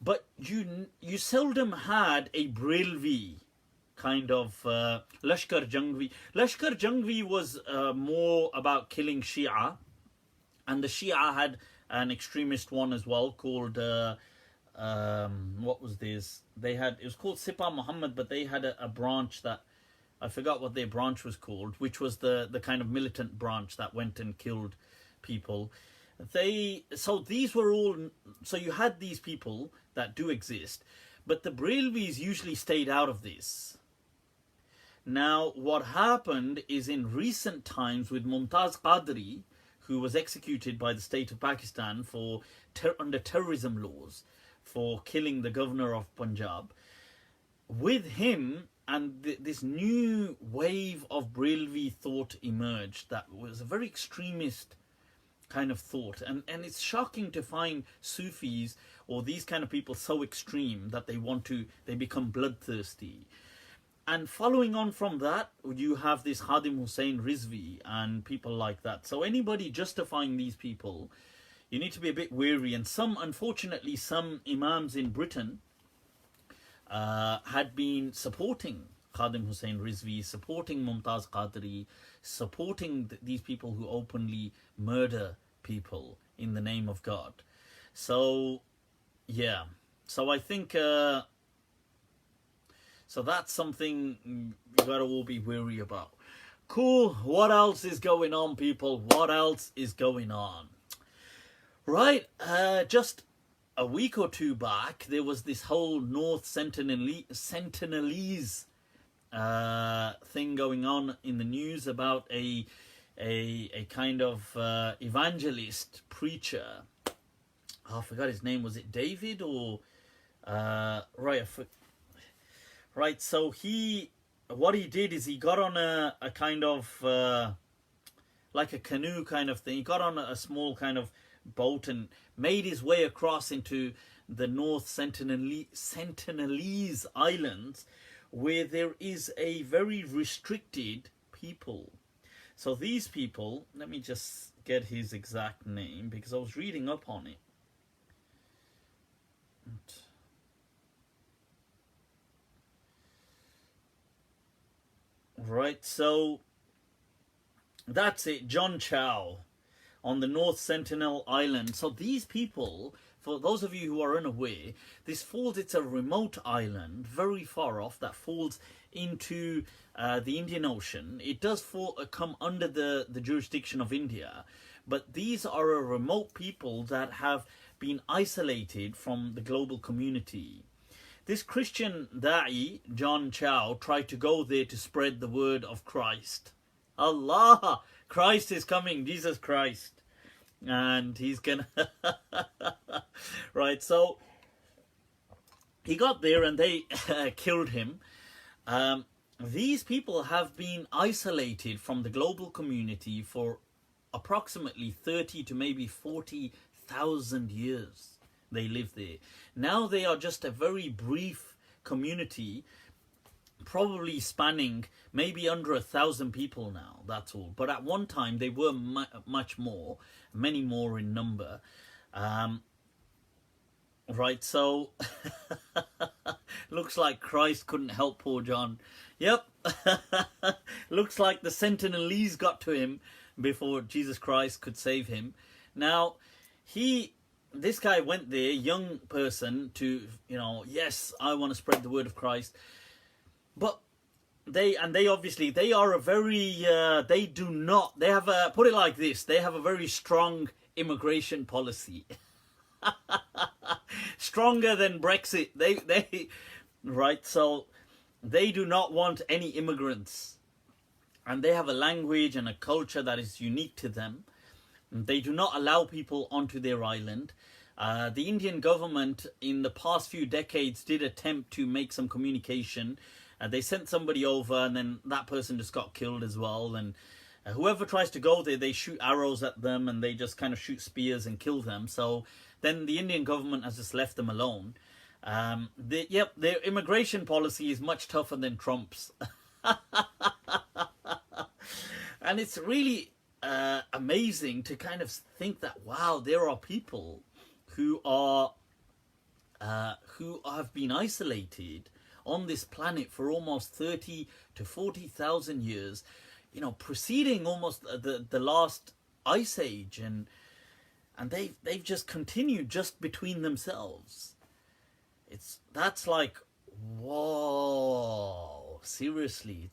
But you seldom had a Brelvi kind of Lashkar Jangvi. Lashkar Jangvi was more about killing Shia, and the Shia had an extremist one as well called what was this? It was called Sipah Muhammad, but they had a branch that I forgot what their branch was called, which was the kind of militant branch that went and killed people. So you had these people that do exist, but the Brelvis usually stayed out of this. Now, what happened is in recent times with Mumtaz Qadri, who was executed by the state of Pakistan for under terrorism laws for killing the governor of Punjab, with him and this new wave of Brelvi thought emerged that was a very extremist kind of thought, and it's shocking to find Sufis or these kind of people so extreme that they become bloodthirsty. And following on from that, you have this Khadim Rizvi and people like that. So anybody justifying these people, you need to be a bit wary. And unfortunately, some imams in Britain had been supporting Khadim Rizvi, supporting Mumtaz Qadri, supporting these people who openly murder people in the name of God. So, yeah. So I think, so that's something you gotta all be wary about. Cool. What else is going on, people? What else is going on? Right. Just a week or two back, there was this whole North Sentinelese thing going on in the news about a kind of evangelist preacher. I forgot his name. Was it David or right? Right, so what he did is he got on a kind of like a canoe kind of thing. He got on a small kind of boat and made his way across into the North Sentinelese Islands, where there is a very restricted people. So these people, let me just get his exact name because I was reading up on it. Right, so that's it, John Chau on the North Sentinel Island. So these people, for those of you who are unaware, it's a remote island, very far off, that falls into the Indian Ocean. It does come under the jurisdiction of India, but these are a remote people that have been isolated from the global community. This Christian da'i, John Chau, tried to go there to spread the word of Christ. Allah! Christ is coming, Jesus Christ. And he's gonna... Right, so he got there and they killed him. These people have been isolated from the global community for approximately 30 to maybe 40,000 years. They live there. Now they are just a very brief community, probably spanning maybe under 1,000 people now, that's all. But at one time they were much more, many more in number. Right, so looks like Christ couldn't help poor John. Yep. Looks like the Sentinelese got to him before Jesus Christ could save him. Now, this guy went there, young person, to, yes, I want to spread the word of Christ. But they are a very, they have a, put it like this, they have a very strong immigration policy. Stronger than Brexit. Right, so they do not want any immigrants. And they have a language and a culture that is unique to them. They do not allow people onto their island. The Indian government in the past few decades did attempt to make some communication. They sent somebody over and then that person just got killed as well. And whoever tries to go there, they shoot arrows at them and they just kind of shoot spears and kill them. So then the Indian government has just left them alone. Their immigration policy is much tougher than Trump's. And it's really amazing to kind of think that, wow, there are people who have been isolated on this planet for almost 30 to 40,000 years, preceding almost the last ice age, and they've just continued just between themselves. That's like, whoa, seriously,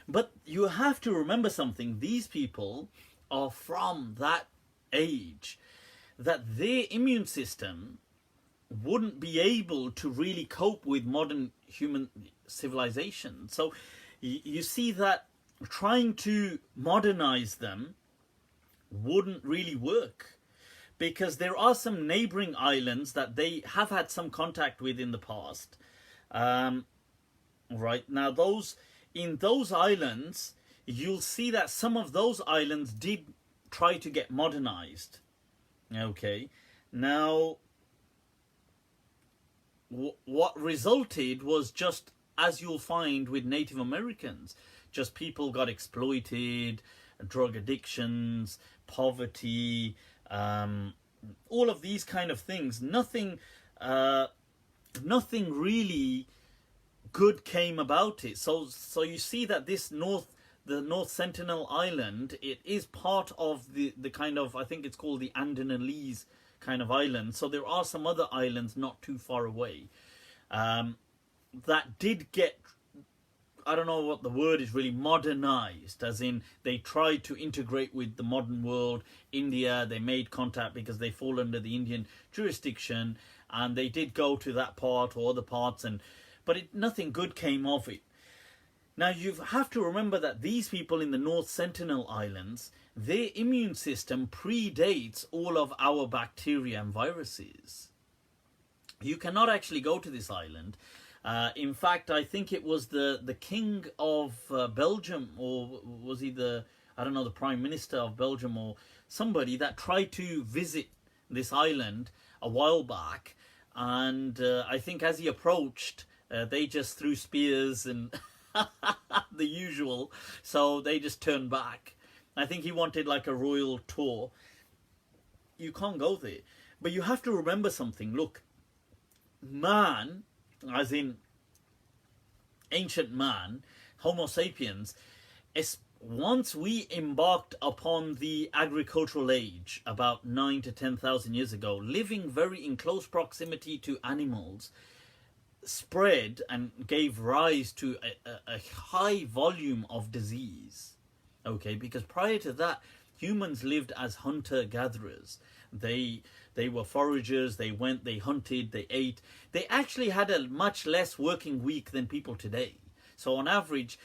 but you have to remember something. These people are from that age that their immune system wouldn't be able to really cope with modern human civilization. So you see that trying to modernize them wouldn't really work, because there are some neighboring islands that they have had some contact with in the past. Right now, in those islands, you'll see that some of those islands did try to get modernized. Okay, now what resulted was just as you'll find with Native Americans, just people got exploited, drug addictions, poverty, all of these kind of things. Nothing really good came about it. So you see that the North Sentinel Island, it is part of the kind of, I think it's called the Andanalese kind of island. So there are some other islands not too far away that did get, I don't know what the word is really, modernized, as in they tried to integrate with the modern world. India, they made contact because they fall under the Indian jurisdiction, and they did go to that part or other parts, but nothing good came of it. Now you have to remember that these people in the North Sentinel Islands, their immune system predates all of our bacteria and viruses. you cannot actually go to this island. In fact, I think it was the king of Belgium, or was he I don't know, the prime minister of Belgium or somebody, that tried to visit this island a while back. And I think as he approached, they just threw spears and the usual. So they just turned back. I think he wanted like a royal tour. You can't go there. But you have to remember something. Look, man, as in ancient man, Homo sapiens, once we embarked upon the agricultural age about 9 to 10,000 years ago, living very in close proximity to animals, spread and gave rise to a high volume of disease. Okay, because prior to that, humans lived as hunter-gatherers. They were foragers, they went, they hunted, they ate. They actually had a much less working week than people today. So on average,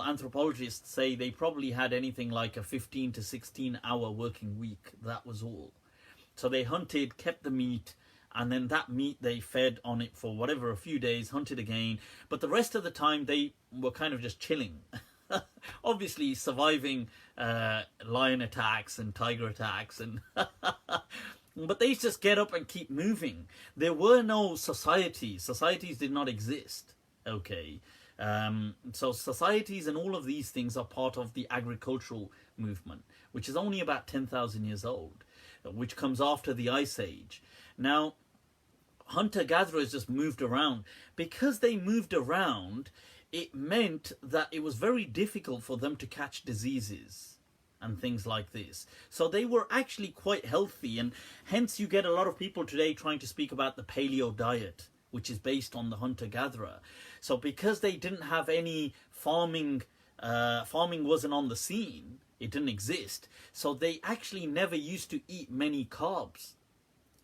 anthropologists say they probably had anything like a 15 to 16 hour working week. That was all. So they hunted, kept the meat, and then that meat they fed on it for whatever, a few days, hunted again. But the rest of the time they were kind of just chilling. Obviously surviving lion attacks and tiger attacks, and but they just get up and keep moving. There were no societies. Societies did not exist. Okay. So societies and all of these things are part of the agricultural movement, which is only about 10,000 years old, which comes after the Ice Age. Now, hunter-gatherers just moved around. Because they moved around, it meant that it was very difficult for them to catch diseases and things like this. So they were actually quite healthy, and hence you get a lot of people today trying to speak about the paleo diet, which is based on the hunter-gatherer. So because they didn't have any farming, farming wasn't on the scene, it didn't exist, so they actually never used to eat many carbs.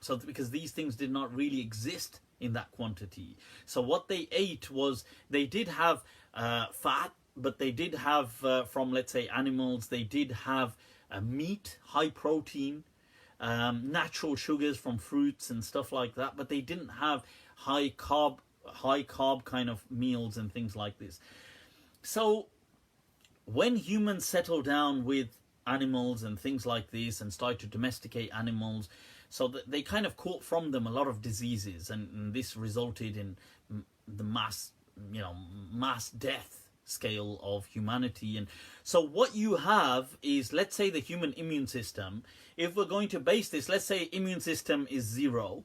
So because these things did not really exist in that quantity. So what they ate was, they did have fat, but they did have, from let's say animals, they did have meat, high protein, natural sugars from fruits and stuff like that, but they didn't have high carb kind of meals and things like this. So when humans settle down with animals and things like this and start to domesticate animals, so that they kind of caught from them a lot of diseases, and this resulted in the mass death scale of humanity. And so what you have is, let's say the human immune system, if we're going to base this, let's say immune system is 0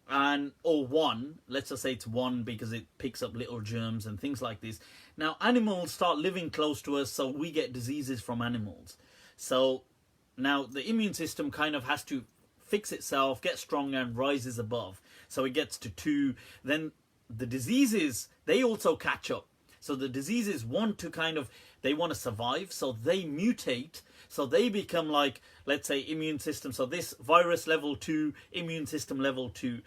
or 1, let's just say it's 1 because it picks up little germs and things like this. Now animals start living close to us, so we get diseases from animals. So now the immune system kind of has to fix itself, get stronger, and rises above. So it gets to 2. Then the diseases, they also catch up. So the diseases want to survive, so they mutate, so they become like, let's say, immune system. So this virus level 2, immune system level 2.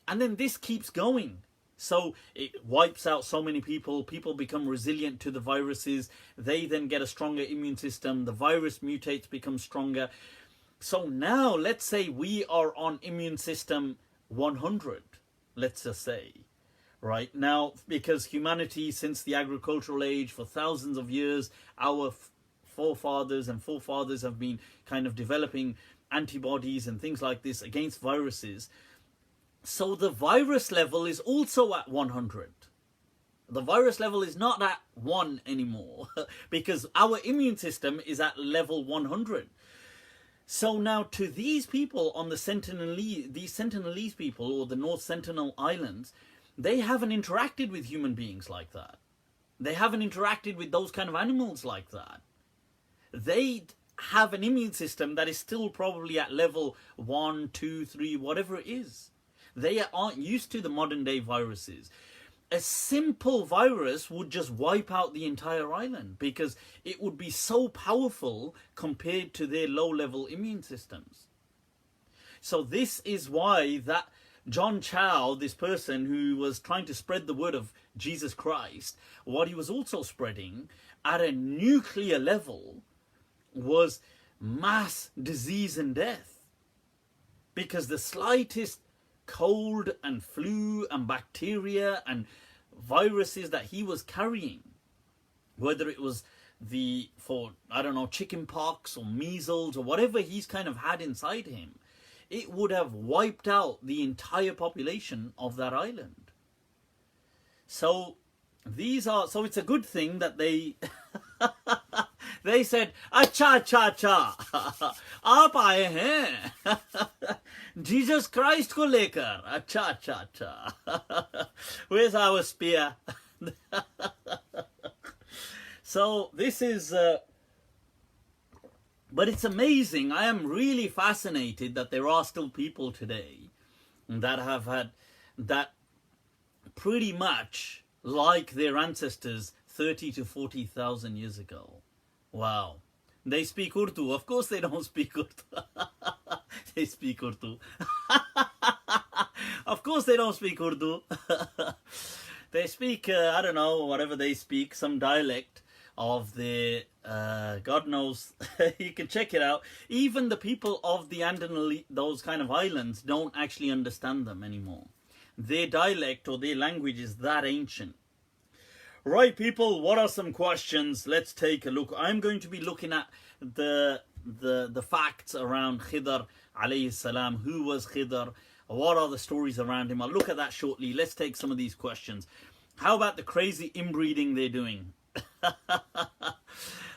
And then this keeps going. So it wipes out so many people. People become resilient to the viruses. They then get a stronger immune system. The virus mutates, becomes stronger. So now, let's say we are on immune system 100, let's just say. Right now, because humanity, since the agricultural age, for thousands of years, our forefathers have been kind of developing antibodies and things like this against viruses. So the virus level is also at 100. The virus level is not at 1 anymore because our immune system is at level 100. So now to these people on the these Sentinelese people, or the North Sentinel Islands, they haven't interacted with human beings like that. They haven't interacted with those kind of animals like that. They have an immune system that is still probably at level 1, 2, 3, whatever it is. They aren't used to the modern day viruses. A simple virus would just wipe out the entire island because it would be so powerful compared to their low-level immune systems. So this is why that John Chau, this person who was trying to spread the word of Jesus Christ, what he was also spreading at a nuclear level was mass disease and death. Because the slightest cold and flu and bacteria and viruses that he was carrying, whether it was chicken pox or measles or whatever he's kind of had inside him, it would have wiped out the entire population of that island. So it's a good thing that they they said, "Acha cha cha, aap aaye hain Jesus Christ ko lekar, acha cha cha." Where's our spear? So this is but it's amazing. I am really fascinated that there are still people today that have had that pretty much like their ancestors 30 to 40,000 years ago. Wow. They speak Urdu. Of course they don't speak Urdu. They speak Urdu. Of course they don't speak Urdu. They speak, whatever they speak, some dialect of the, God knows, you can check it out. Even the people of the Andean, those kind of islands, don't actually understand them anymore. Their dialect or their language is that ancient. Right, people, what are some questions? Let's take a look. I'm going to be looking at the facts around Khidr alayhi salam. Who was Khidr? What are the stories around him? I'll look at that shortly. Let's take some of these questions. How about the crazy inbreeding they're doing?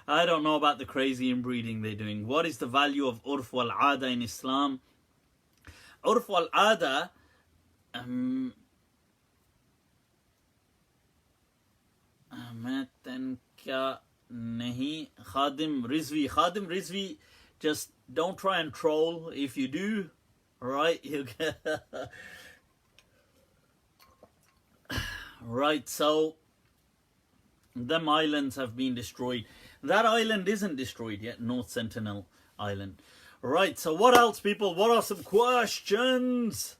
I don't know about the crazy inbreeding they're doing. What is the value of urf wal-ada in Islam? Urf wal-ada, Khadim Rizvi, just don't try and troll. If you do, right, you get right. So them islands have been destroyed. That island isn't destroyed yet, North Sentinel Island. Right, so what else, people? What are some questions?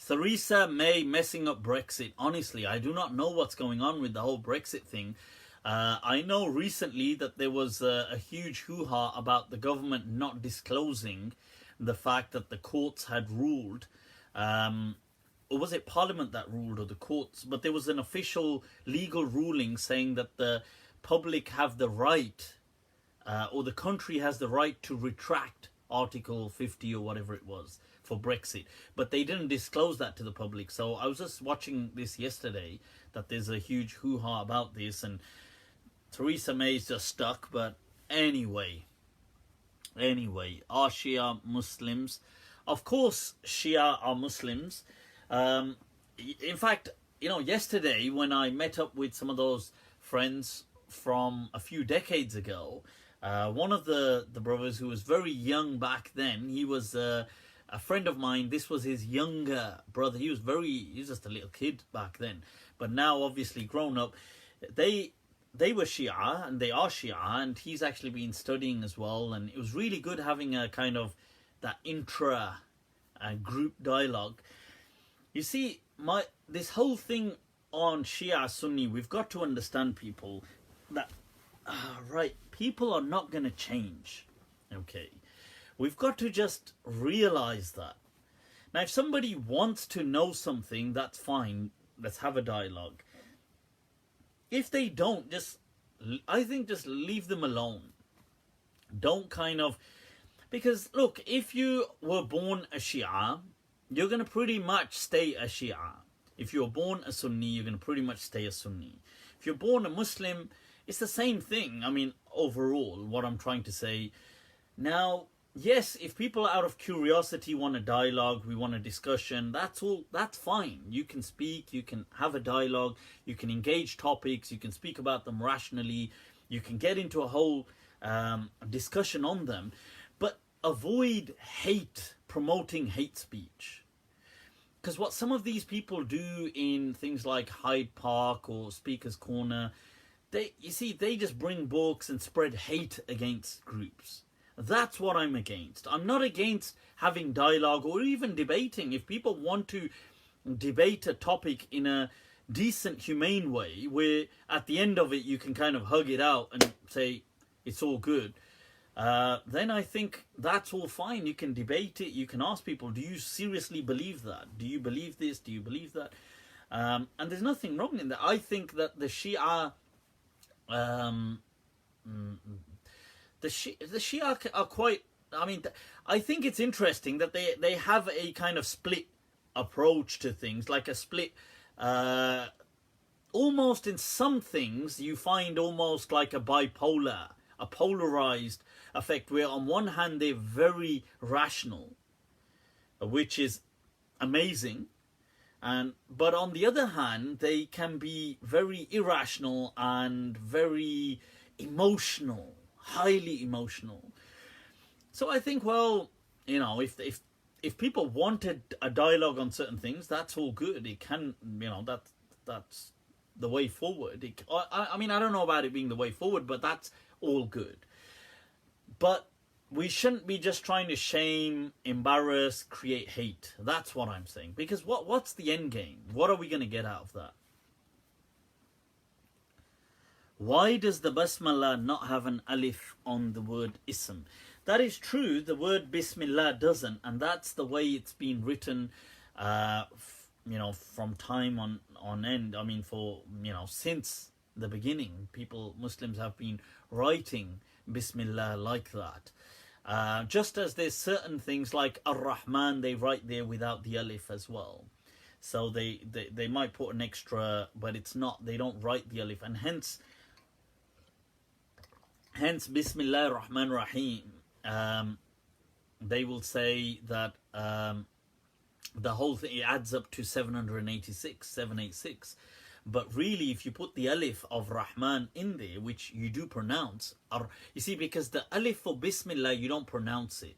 Theresa May messing up Brexit. Honestly, I do not know what's going on with the whole Brexit thing. I know recently that there was a huge hoo-ha about the government not disclosing the fact that the courts had ruled. Or was it Parliament that ruled, or the courts? But there was an official legal ruling saying that the public have the right, or the country has the right to retract Article 50 or whatever it was for Brexit. But they didn't disclose that to the public. So I was just watching this yesterday, that there's a huge hoo-ha about this, and Theresa May's just stuck. But anyway, are Shia Muslims? Of course Shia are Muslims. In fact, yesterday when I met up with some of those friends from a few decades ago, one of the brothers who was very young back then, he was a friend of mine. This was his younger brother. He was just a little kid back then, but now obviously grown up. They were Shia, and they are Shia, and he's actually been studying as well, and it was really good having a kind of that intra group dialogue. You see, this whole thing on Shia Sunni, we've got to understand, people, that people are not going to change. Okay, we've got to just realize that. Now, if somebody wants to know something, that's fine. Let's have a dialogue. If they don't, I think just leave them alone. Don't because look, if you were born a Shia, you're going to pretty much stay a Shia. If you're born a Sunni, you're going to pretty much stay a Sunni. If you're born a Muslim, it's the same thing. I mean, overall, what I'm trying to say. Now, yes, if people out of curiosity want a dialogue, we want a discussion, that's fine. You can speak, you can have a dialogue, you can engage topics, you can speak about them rationally, you can get into a whole discussion on them. But avoid promoting hate speech. Because what some of these people do in things like Hyde Park or Speaker's Corner, they just bring books and spread hate against groups. That's what I'm against. I'm not against having dialogue or even debating. If people want to debate a topic in a decent, humane way, where at the end of it you can kind of hug it out and say it's all good, then I think that's all fine. You can debate it. You can ask people, do you seriously believe that? Do you believe this? Do you believe that? And there's nothing wrong in that. I think that the Shia, the Shia are quite. I mean, I think it's interesting that they have a kind of split approach to things, like a split. Almost in some things, you find almost like a polarized effect, where on one hand they're very rational, which is amazing, but on the other hand they can be very irrational and very emotional, highly emotional. So I think, well, you know, if people wanted a dialogue on certain things, that's all good. It can, you know, that's the way forward. I mean, I don't know about it being the way forward, but that's all good. But we shouldn't be just trying to shame, embarrass, create hate. That's what I'm saying. Because what's the end game? What are we going to get out of that? Why does the Basmala not have an alif on the word ism? That is true, the word Bismillah doesn't, and that's the way it's been written, you know, from time on end. I mean, for, you know, since the beginning, Muslims have been writing Bismillah like that. Just as there's certain things like Ar-Rahman, they write there without the alif as well. So they might put an extra, but it's not, they don't write the alif, and hence Bismillah ar-Rahman ar-Rahim, they will say that the whole thing, it adds up to 786. But really, if you put the alif of Rahman in there, which you do pronounce, you see, because the alif for Bismillah, you don't pronounce it.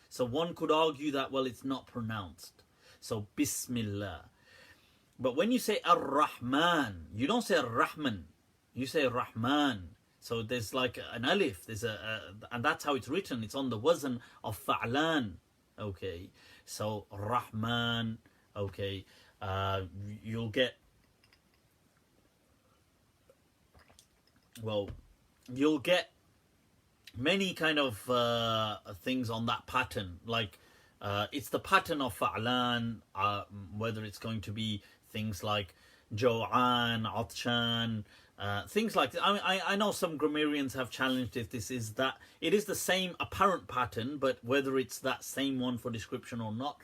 So one could argue that, well, it's not pronounced. So Bismillah. But when you say Ar-Rahman, you don't say Ar-Rahman. You say Rahman. So there's like an alif. There's and that's how it's written. It's on the wazn of Fa'lan. Okay. So Rahman. Okay. You'll get, well, you'll get many kind of things on that pattern. Like it's the pattern of Fa'lan, whether it's going to be things like Jo'an, Atshan, things like that. I mean, I know some grammarians have challenged if this is that. It is the same apparent pattern, but whether it's that same one for description or not.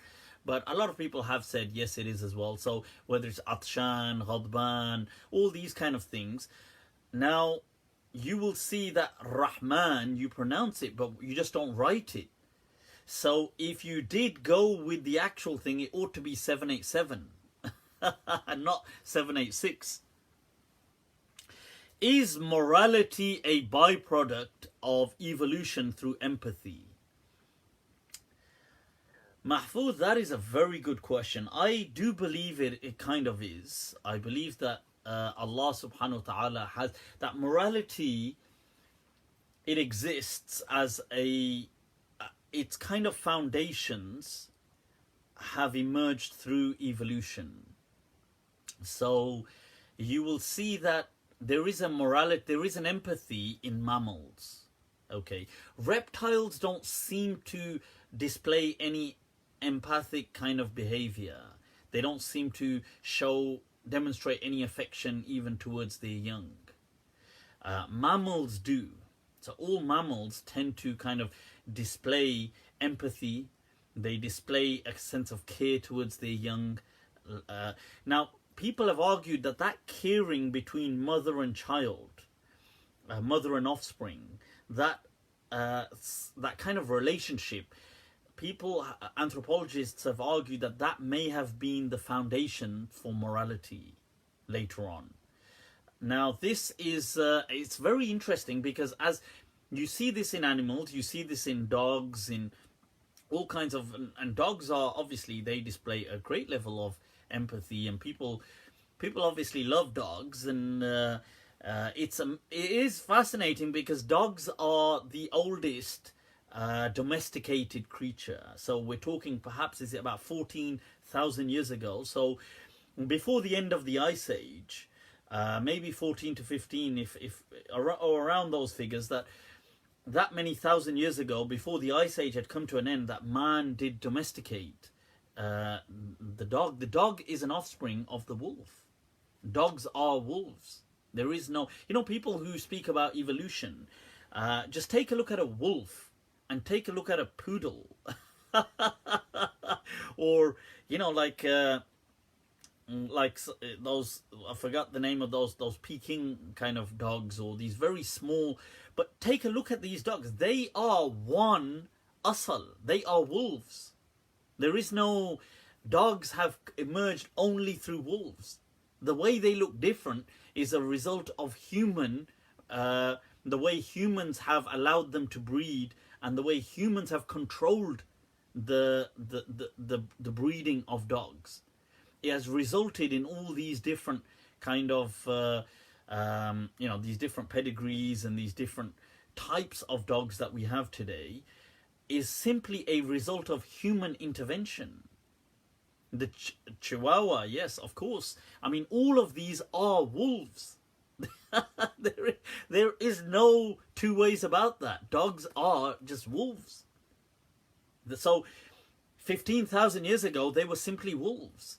But a lot of people have said, yes, it is as well. So whether it's Atshan, Ghadban, all these kind of things. Now, you will see that Rahman, you pronounce it, but you just don't write it. So if you did go with the actual thing, it ought to be 787 and not 786. Is morality a byproduct of evolution through empathy? Mahfouz, that is a very good question. I do believe it kind of is. I believe that Allah subhanahu wa ta'ala has that morality. It exists as its kind of foundations have emerged through evolution. So you will see that there is a morality, there is an empathy in mammals. Okay, reptiles don't seem to display any empathic kind of behavior. They don't seem to demonstrate any affection even towards their young. Mammals do. So all mammals tend to kind of display empathy. They display a sense of care towards their young. Now, people have argued that caring between mother and child, mother and offspring, that kind of relationship, anthropologists have argued that may have been the foundation for morality later on. Now, this is it's very interesting because as you see this in animals, you see this in dogs, in all kinds of, and dogs are obviously, they display a great level of empathy, and people obviously love dogs, and it is fascinating because dogs are the oldest domesticated creature. So we're talking, perhaps, is it about 14,000 years ago? So before the end of the Ice Age, maybe 14 to 15, if or around those figures, that that many thousand years ago, before the Ice Age had come to an end, that man did domesticate the dog. The dog is an offspring of the wolf. Dogs are wolves. There is no, people who speak about evolution, just take a look at a wolf and take a look at a poodle. Or, like those, I forgot the name of those Peking kind of dogs, or these very small, but take a look at these dogs. They are one asal. They are wolves. There is no, dogs have emerged only through wolves. The way they look different is a result of the way humans have allowed them to breed, and the way humans have controlled the breeding of dogs. It has resulted in all these different kind of these different pedigrees and these different types of dogs that we have today is simply a result of human intervention. The Chihuahua, yes, of course. I mean, all of these are wolves. There is no two ways about that. Dogs are just wolves. So 15,000 years ago, they were simply wolves.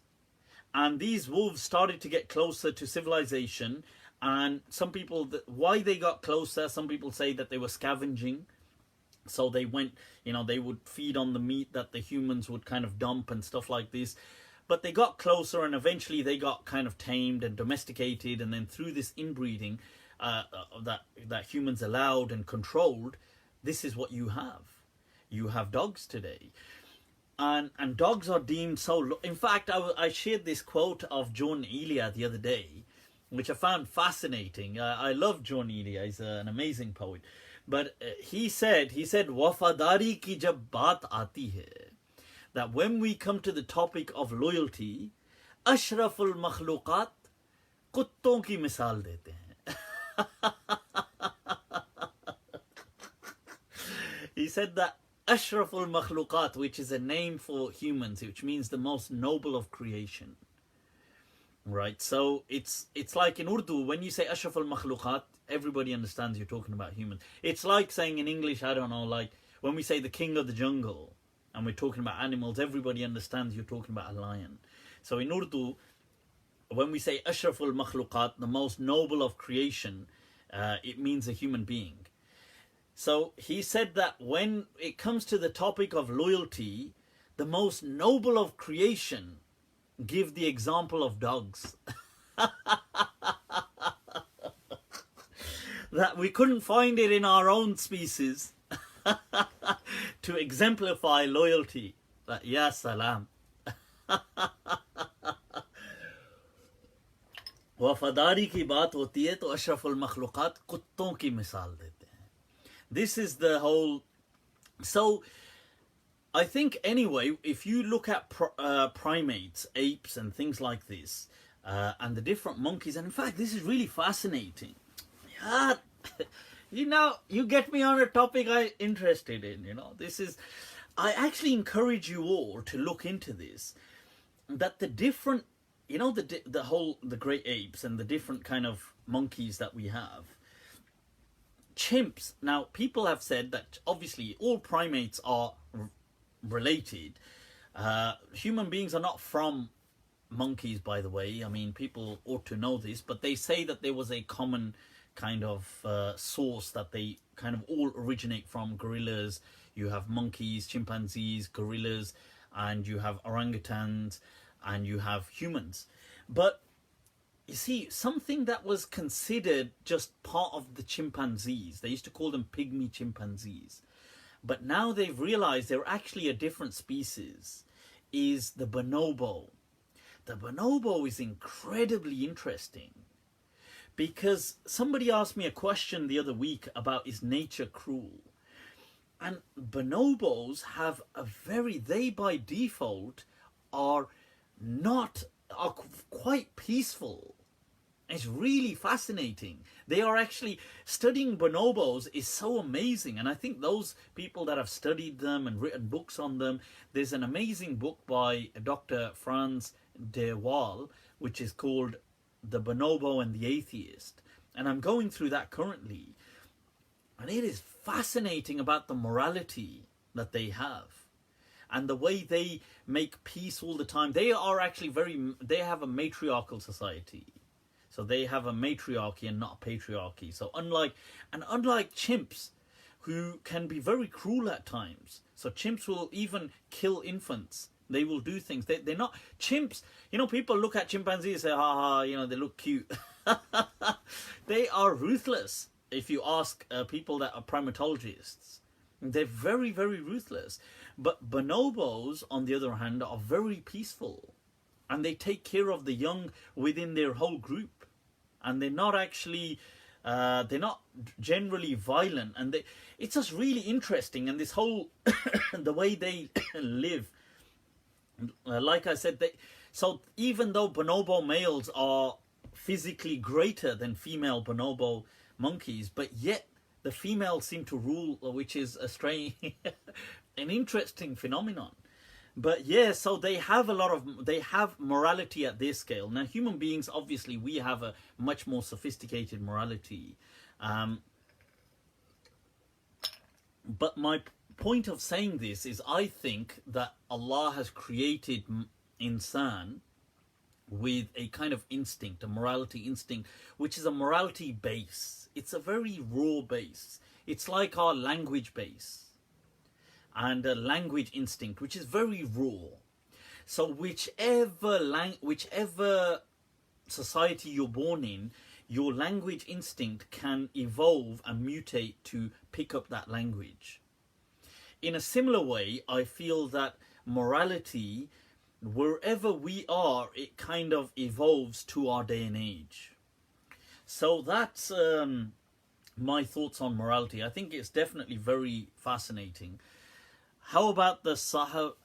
And these wolves started to get closer to civilization. And some people, why they got closer, some people say that they were scavenging. So they went, they would feed on the meat that the humans would kind of dump and stuff like this. But they got closer, and eventually they got kind of tamed and domesticated. And then through this inbreeding that humans allowed and controlled, this is what you have. You have dogs today. And dogs are deemed so... In fact, I shared this quote of John Elia the other day, which I found fascinating. I love John Elia. He's an amazing poet. But he said, Wafadari ki jab baat aati hai, that when we come to the topic of loyalty, ashraful makhluqat kutton ki misal dete hain. He said that Ashraful Makhluqat, which is a name for humans, which means the most noble of creation. Right? So it's like in Urdu, when you say Ashraful Makhluqat, everybody understands you're talking about humans. It's like saying in English, I don't know, like when we say the king of the jungle and we're talking about animals, everybody understands you're talking about a lion. So in Urdu, when we say Ashraful Makhluqat, the most noble of creation, it means a human being. So he said that when it comes to the topic of loyalty, the most noble of creation give the example of dogs. That we couldn't find it in our own species to exemplify loyalty. That, ya salam. वफादारी की बात होती है तो अशरफुल मखलूक़ात कुत्तों की मिसाल देते हैं. This is the whole... So, I think anyway, if you look at primates, apes and things like this, and the different monkeys, and in fact, this is really fascinating. Yeah, you get me on a topic I'm interested in, This is... I actually encourage you all to look into this, that the different, the great apes and the different kind of monkeys that we have, chimps. Now, people have said that obviously all primates are related. Human beings are not from monkeys, by the way. I mean, people ought to know this, but they say that there was a common kind of source that they kind of all originate from. Gorillas, you have monkeys, chimpanzees, gorillas, and you have orangutans, and you have humans. But you see, something that was considered just part of the chimpanzees, they used to call them pygmy chimpanzees, but now they've realized they're actually a different species, is the bonobo. The bonobo is incredibly interesting because somebody asked me a question the other week about, is nature cruel? And bonobos have they by default are quite peaceful. It's really fascinating. They are actually, studying bonobos is so amazing. And I think those people that have studied them and written books on them, there's an amazing book by Dr. Franz de Waal, which is called The Bonobo and the Atheist. And I'm going through that currently. And it is fascinating about the morality that they have and the way they make peace all the time. They are actually they have a matriarchal society. So they have a matriarchy and not a patriarchy. So unlike chimps, who can be very cruel at times. So chimps will even kill infants. They will do things. They're not chimps. People look at chimpanzees and say, ha ha, they look cute. They are ruthless. If you ask people that are primatologists, they're very, very ruthless. But bonobos, on the other hand, are very peaceful. And they take care of the young within their whole group. And they're not actually... they're not generally violent, and it's just really interesting. And this whole the way they live, like I said, so even though bonobo males are physically greater than female bonobo monkeys, but yet the females seem to rule, which is a strange an interesting phenomenon. But yeah, so they have morality at their scale. Now, human beings, obviously, we have a much more sophisticated morality. But my point of saying this is, I think that Allah has created insan with a kind of instinct, a morality instinct, which is a morality base. It's a very raw base. It's like our language base. And a language instinct, which is very raw. So whichever society you're born in, your language instinct can evolve and mutate to pick up that language. In a similar way, I feel that morality, wherever we are, it kind of evolves to our day and age. So that's my thoughts on morality. I think it's definitely very fascinating. How about the Ashab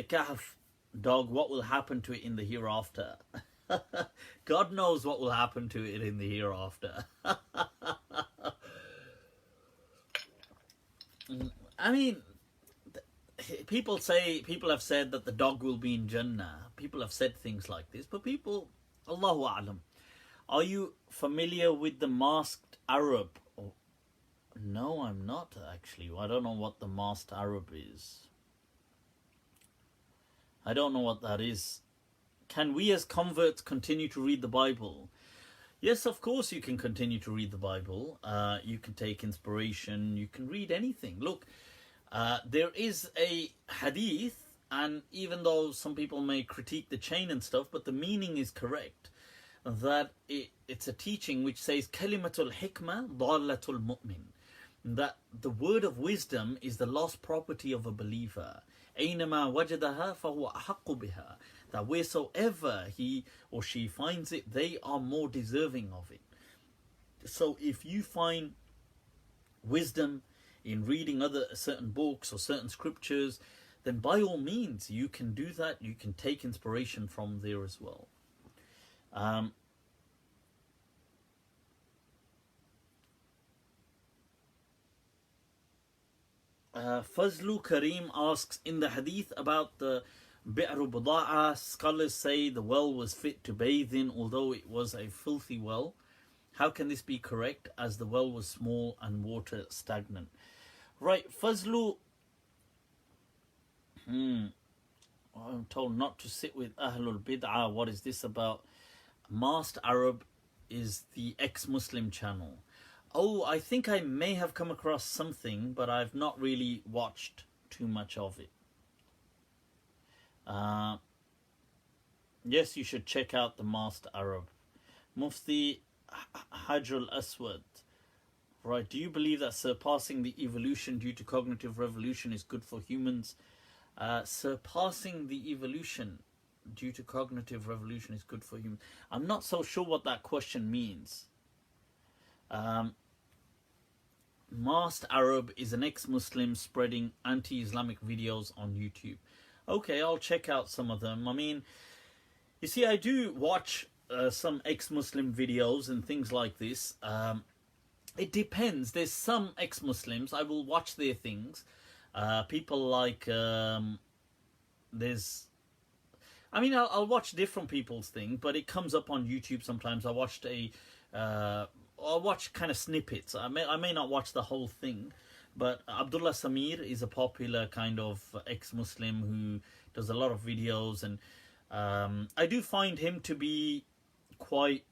Kahf dog? What will happen to it in the hereafter? God knows what will happen to it in the hereafter. I mean, people have said that the dog will be in Jannah. People have said things like this, but people, Allahu A'lam. Are you familiar with the masked Arab? No, I'm not actually. I don't know what the masked Arab is. I don't know what that is. Can we as converts continue to read the Bible? Yes, of course you can continue to read the Bible. You can take inspiration. You can read anything. Look, there is a hadith, and even though some people may critique the chain and stuff, but the meaning is correct. That it's a teaching which says, Kalimatul hikmah dalatul mu'min. That the word of wisdom is the lost property of a believer. أَيْنَمَا وَجَدَهَا فَهُوَ أَحَقُّ بِهَا. That wheresoever he or she finds it, they are more deserving of it. So if you find wisdom in reading certain books or certain scriptures, then by all means you can do that. You can take inspiration from there as well. Fazlu Kareem asks, in the hadith about the Bi'ru Buda'a, scholars say the well was fit to bathe in, although it was a filthy well. How can this be correct, as the well was small and water stagnant? Right, Fazlu, I'm told not to sit with Ahlul Bid'ah. What is this about? Masked Arab is the ex-Muslim channel. Oh, I think I may have come across something, but I've not really watched too much of it. Yes, you should check out the Masked Arab. Mufti Hajrul Aswad. Right, do you believe that surpassing the evolution due to cognitive revolution is good for humans? Surpassing the evolution due to cognitive revolution is good for humans. I'm not so sure what that question means. Masked Arab is an ex-Muslim spreading anti-Islamic videos on YouTube. Okay, I'll check out some of them. I mean, you see, I do watch some ex-Muslim videos and things like this. It depends. There's some ex-Muslims, I will watch their things. People like, I'll watch different people's things, but it comes up on YouTube sometimes. I watched a watch kind of snippets. I may not watch the whole thing, but Abdullah Samir is a popular kind of ex-Muslim who does a lot of videos, and I do find him to be quite.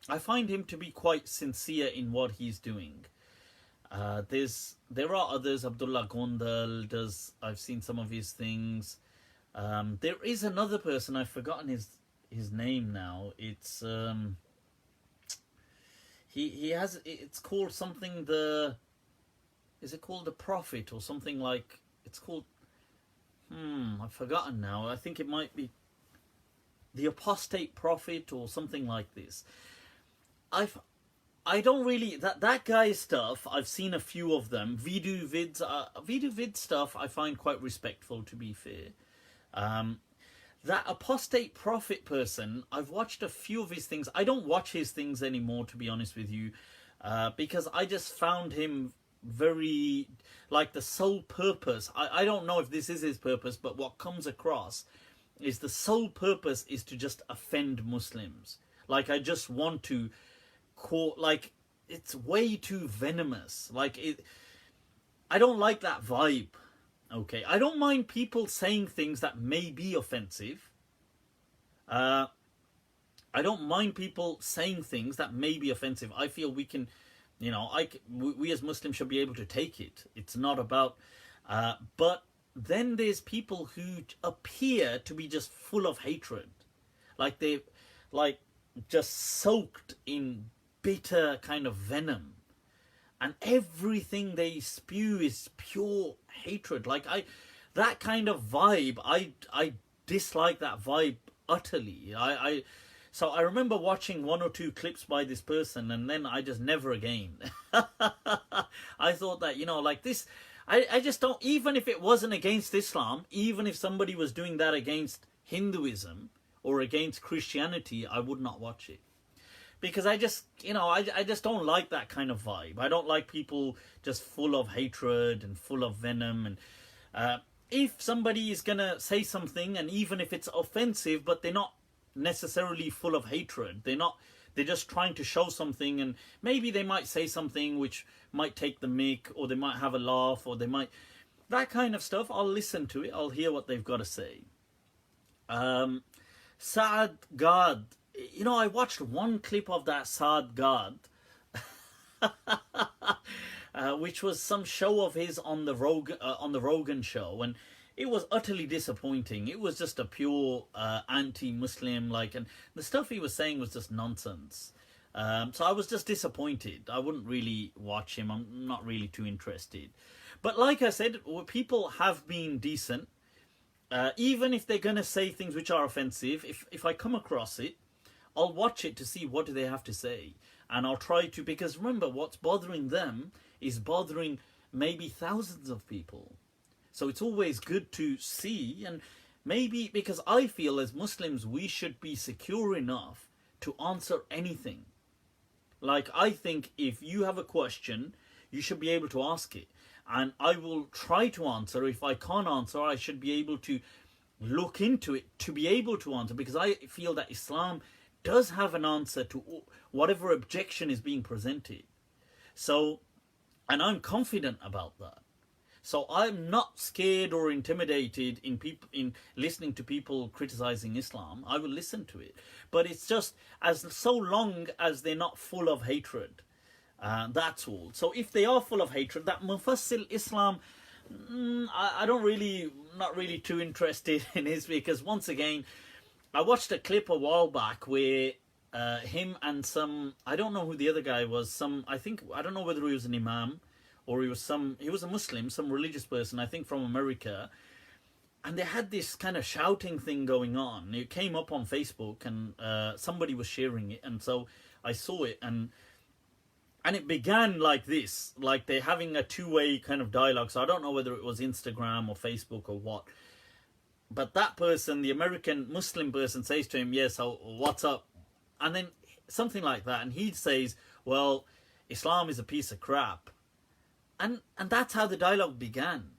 I find him to be quite sincere in what he's doing. There are others. Abdullah Gondal does. I've seen some of his things. There is another person. I've forgotten his name now. It's he has. It's called something. Is it called the Prophet or something like? It's called. I've forgotten now. I think it might be the Apostate Prophet or something like this. I don't really that guy's stuff. I've seen a few of them. Vidu vid stuff I find quite respectful, to be fair. That Apostate Prophet person, I've watched a few of his things. I don't watch his things anymore, to be honest with you, because I just found him very like the sole purpose. I don't know if this is his purpose, but what comes across is the sole purpose is to just offend Muslims. Like, I just want to call, like, it's way too venomous. Like, I don't like that vibe. Okay, I don't mind people saying things that may be offensive. I don't mind people saying things that may be offensive. I feel we can, we as Muslims should be able to take it. It's not about, but then there's people who appear to be just full of hatred. Like just soaked in bitter kind of venom. And everything they spew is pure hatred. Like, that kind of vibe, I dislike that vibe utterly. So I remember watching one or two clips by this person, and then I just never again. I thought that, like this, I just don't, even if it wasn't against Islam, even if somebody was doing that against Hinduism or against Christianity, I would not watch it. Because I just, I just don't like that kind of vibe. I don't like people just full of hatred and full of venom. And if somebody is going to say something, and even if it's offensive, but they're not necessarily full of hatred, they're just trying to show something, and maybe they might say something which might take the mick, or they might have a laugh, or they might, that kind of stuff, I'll listen to it. I'll hear what they've got to say. Saad Gad. I watched one clip of that Saad Gad, which was some show of his on the Rogan show, and it was utterly disappointing. It was just a pure anti-Muslim, and the stuff he was saying was just nonsense. So I was just disappointed. I wouldn't really watch him. I'm not really too interested. But like I said, people have been decent. Even if they're going to say things which are offensive, if I come across it, I'll watch it to see what do they have to say. And I'll try to, because remember, what's bothering them is bothering maybe thousands of people. So it's always good to see, and maybe, because I feel as Muslims, we should be secure enough to answer anything. Like, I think if you have a question, you should be able to ask it. And I will try to answer. If I can't answer, I should be able to look into it to be able to answer, because I feel that Islam does have an answer to whatever objection is being presented. So, and I'm confident about that. So I'm not scared or intimidated in listening to people criticizing Islam. I will listen to it. But it's just so long as they're not full of hatred. That's all. So if they are full of hatred, that Mufassil Islam, not really too interested in his, because once again, I watched a clip a while back where him and I don't know who the other guy was, I don't know whether he was an imam or he was a Muslim, some religious person, I think from America. And they had this kind of shouting thing going on. It came up on Facebook, and somebody was sharing it. And so I saw it, and it began like this, like they're having a two-way kind of dialogue. So I don't know whether it was Instagram or Facebook or what. But that person, the American Muslim person, says to him, "Yes, so what's up?" And then something like that. And he says, "Well, Islam is a piece of crap." And that's how the dialogue began.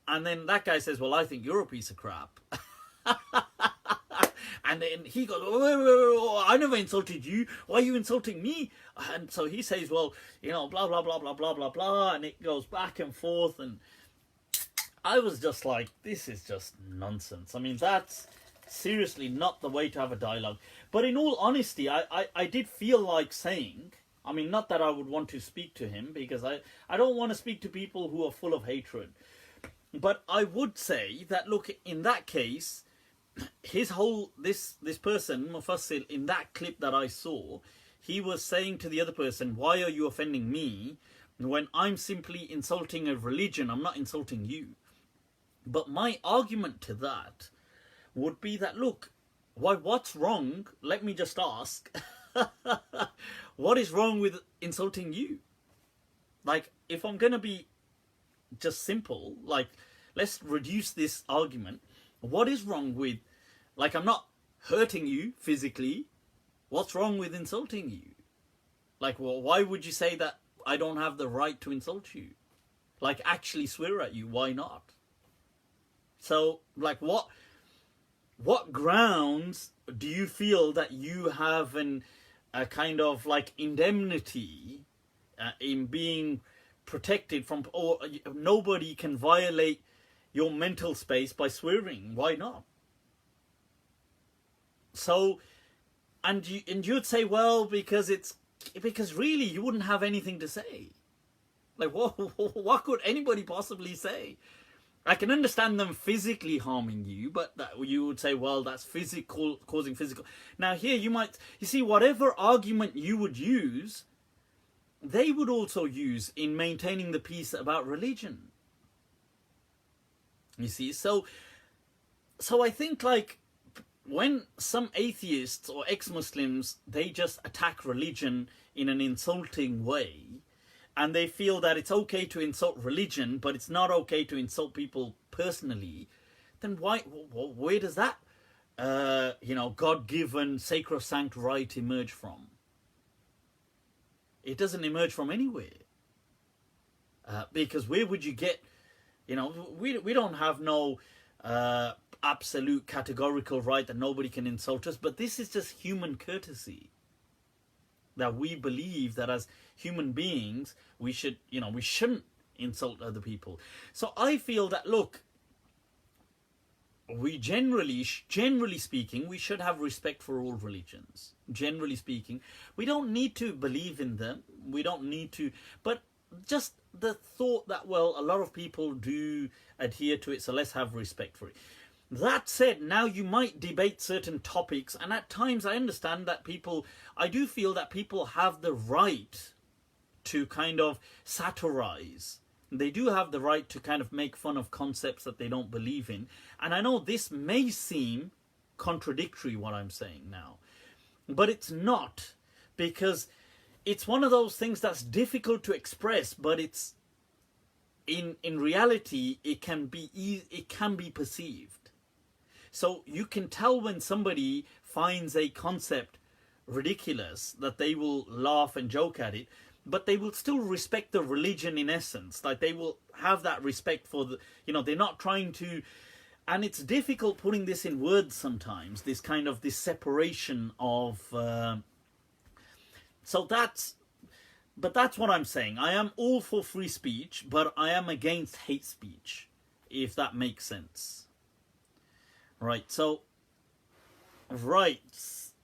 And then that guy says, "Well, I think you're a piece of crap." And then he goes, oh, I never insulted you. Why are you insulting me? And so he says, well, blah, blah, blah, blah, blah, blah, blah. And it goes back and forth. And I was just like, this is just nonsense. I mean, that's seriously not the way to have a dialogue. But in all honesty, I did feel like saying, I mean, not that I would want to speak to him, because I don't want to speak to people who are full of hatred. But I would say that, look, in that case, his whole, this person, Mufassil, in that clip that I saw, he was saying to the other person, why are you offending me when I'm simply insulting a religion? I'm not insulting you. But my argument to that would be that, look, what's wrong? Let me just ask. What is wrong with insulting you? Like, if I'm going to be just simple, like, let's reduce this argument. What is wrong with, like, I'm not hurting you physically. What's wrong with insulting you? Like, well, why would you say that I don't have the right to insult you? Like, actually swear at you. Why not? So, like, what grounds do you feel that you have a kind of, like, indemnity in being protected from, or nobody can violate your mental space by swearing? Why not? So, and you'd say, well, because really you wouldn't have anything to say. Like, what could anybody possibly say? I can understand them physically harming you, but you would say, well, that's physical, causing physical. Now here you see, whatever argument you would use, they would also use in maintaining the peace about religion. You see, so I think, like, when some atheists or ex-Muslims, they just attack religion in an insulting way, and they feel that it's okay to insult religion, but it's not okay to insult people personally, then where does that, God-given sacrosanct right emerge from? It doesn't emerge from anywhere. Because where would you get, we don't have no absolute categorical right that nobody can insult us, but this is just human courtesy. That we believe that as human beings, we shouldn't insult other people. So I feel that, look, we generally speaking, we should have respect for all religions. Generally speaking, we don't need to believe in them. We don't need to, but just the thought that, well, a lot of people do adhere to it, so let's have respect for it. That said, now you might debate certain topics, and at times I understand that I do feel that people have the right to kind of satirize. They do have the right to kind of make fun of concepts that they don't believe in. And I know this may seem contradictory, what I'm saying now, but it's not, because it's one of those things that's difficult to express, but it's in reality, it can be perceived. So you can tell when somebody finds a concept ridiculous, that they will laugh and joke at it, but they will still respect the religion in essence. Like, they will have that respect for they're not trying to, and it's difficult putting this in words sometimes, this separation of, that's what I'm saying. I am all for free speech, but I am against hate speech, if that makes sense. Right, so,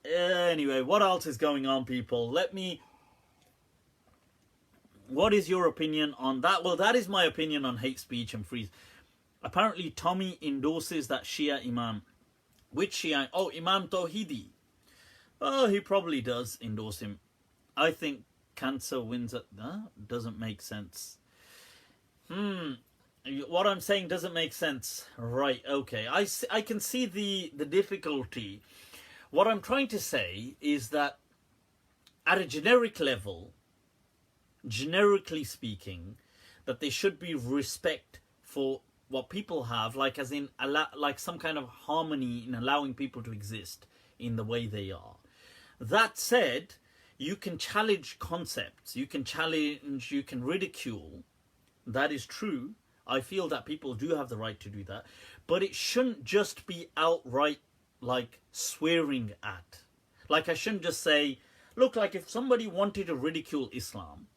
anyway, what else is going on, people? What is your opinion on that? Well, that is my opinion on hate speech and free. Apparently, Tommy endorses that Shia Imam. Which Shia? Oh, Imam Tawhidi. Oh, he probably does endorse him. I think cancer wins at... doesn't make sense. What I'm saying doesn't make sense. Right, okay. I can see the difficulty. What I'm trying to say is that at a generic level, generically speaking, that there should be respect for what people have, like as in like some kind of harmony in allowing people to exist in the way they are. That said, you can challenge concepts, you can ridicule. That is true. I feel that people do have the right to do that, but it shouldn't just be outright like swearing at. Like I shouldn't just say, look, like if somebody wanted to ridicule Islam,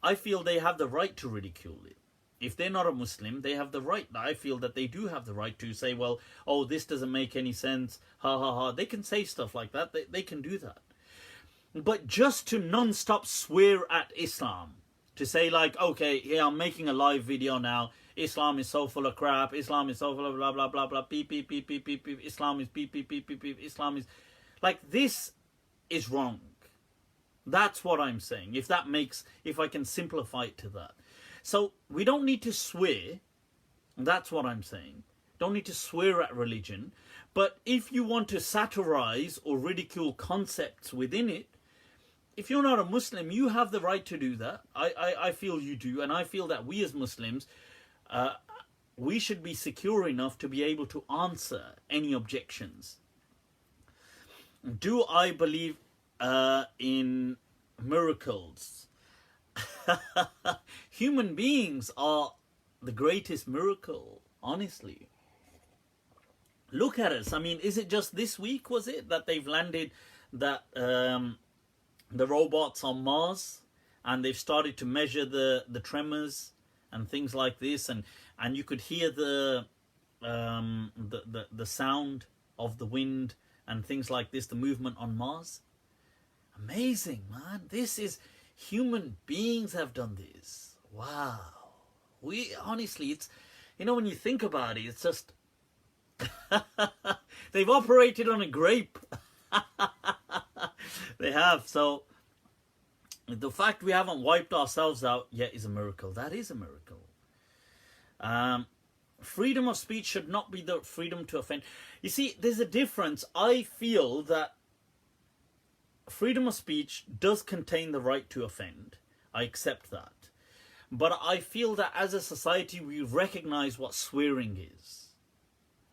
I feel they have the right to ridicule it. If they're not a Muslim, they have the right. I feel that they do have the right to say, well, oh, this doesn't make any sense. Ha ha ha. They can say stuff like that. They can do that. But just to non-stop swear at Islam, to say like, okay, yeah, I'm making a live video now. Islam is so full of crap. Islam is so full of blah, blah, blah, blah, beep, beep, beep, beep, beep, beep. Islam is beep, beep, beep, beep, beep. Islam is... Like, this is wrong. That's what I'm saying. If I can simplify it to that. So we don't need to swear. That's what I'm saying. Don't need to swear at religion. But if you want to satirize or ridicule concepts within it, if you're not a Muslim, you have the right to do that. I feel you do. And I feel that we as Muslims, we should be secure enough to be able to answer any objections. Do I believe in miracles? Human beings are the greatest miracle, honestly. Look at us. I mean, is it just this week, was it, that they've landed the robots on Mars, and they've started to measure the tremors and things like this, and you could hear the sound of the wind and things like this, the movement on Mars. Amazing, man. This is... Human beings have done this. Wow. We, honestly, it's... You know, when you think about it, it's just... They've operated on a grape. They have. So, the fact we haven't wiped ourselves out yet is a miracle. That is a miracle. Freedom of speech should not be the freedom to offend. You see, there's a difference. I feel that freedom of speech does contain the right to offend. I accept that. But I feel that as a society, we recognize what swearing is.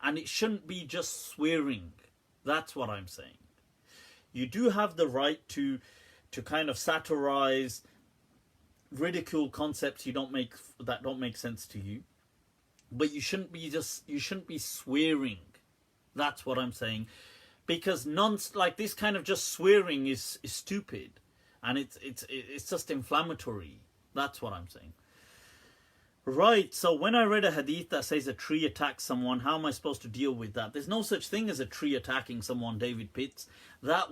And it shouldn't be just swearing. That's what I'm saying. You do have the right to kind of satirize, ridicule concepts that don't make sense to you. But you shouldn't be swearing. That's what I'm saying. Because like this kind of just swearing is stupid, and it's just inflammatory. That's what I'm saying. Right. So when I read a hadith that says a tree attacks someone, how am I supposed to deal with that? There's no such thing as a tree attacking someone, David Pitts. That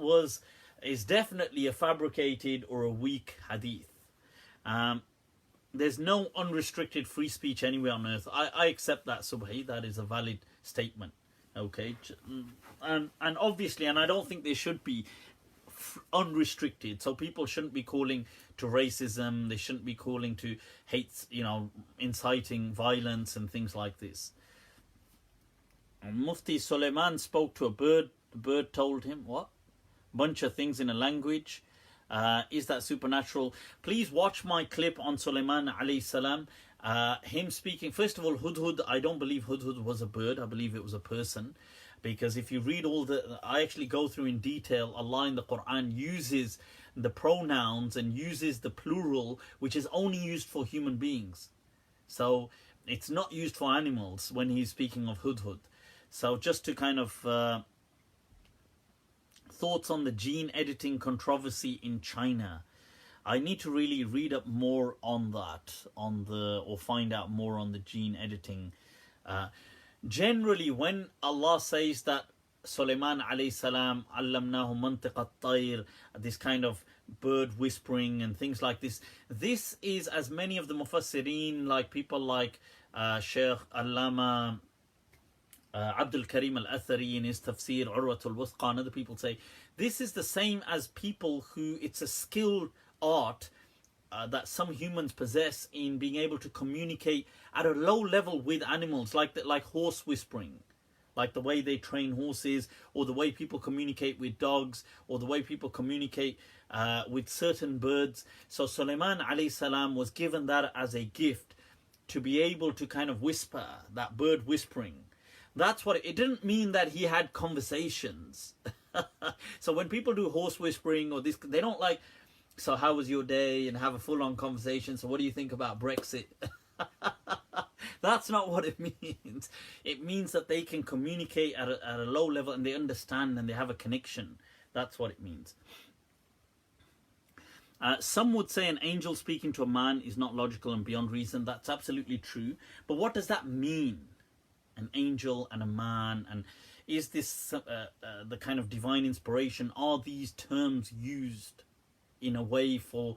is definitely a fabricated or a weak hadith. There's no unrestricted free speech anywhere on earth. I accept that, Subhi. That is a valid statement. Okay, and obviously, and I don't think they should be unrestricted. So people shouldn't be calling to racism. They shouldn't be calling to hate, inciting violence and things like this. And Mufti Suleiman spoke to a bird. The bird told him what? Bunch of things in a language. Is that supernatural? Please watch my clip on Suleiman alayhi salam. Him speaking, first of all, Hudhud, I don't believe Hudhud was a bird. I believe it was a person. Because if you read I actually go through in detail, Allah in the Quran uses the pronouns and uses the plural, which is only used for human beings. So it's not used for animals when he's speaking of Hudhud. So just to kind of... thoughts on the gene editing controversy in China. I need to really read up more on that, or find out more on the gene editing. Generally, when Allah says that Suleiman alayhi salam, allamnahu mantiq at-tayr, this kind of bird whispering and things like this, this is, as many of the mufassirin, like people like Sheikh Allama Abdul Karim al-Athari in his tafsir, Urwatul Wuthqa, and other people say, this is the same as people who, it's a skilled art that some humans possess in being able to communicate at a low level with animals, like horse whispering, like the way they train horses, or the way people communicate with dogs, or the way people communicate with certain birds. So Suleiman alayhi salam was given that as a gift, to be able to kind of whisper, that bird whispering. That's what it didn't mean that he had conversations. So when people do horse whispering or this, they don't like, so how was your day, and have a full-on conversation. So what do you think about Brexit? That's not what it means. It means that they can communicate at a low level and they understand and they have a connection. That's what it means. Some would say an angel speaking to a man is not logical and beyond reason. That's absolutely true. But what does that mean? An angel and a man, and is this the kind of divine inspiration? Are these terms used in a way for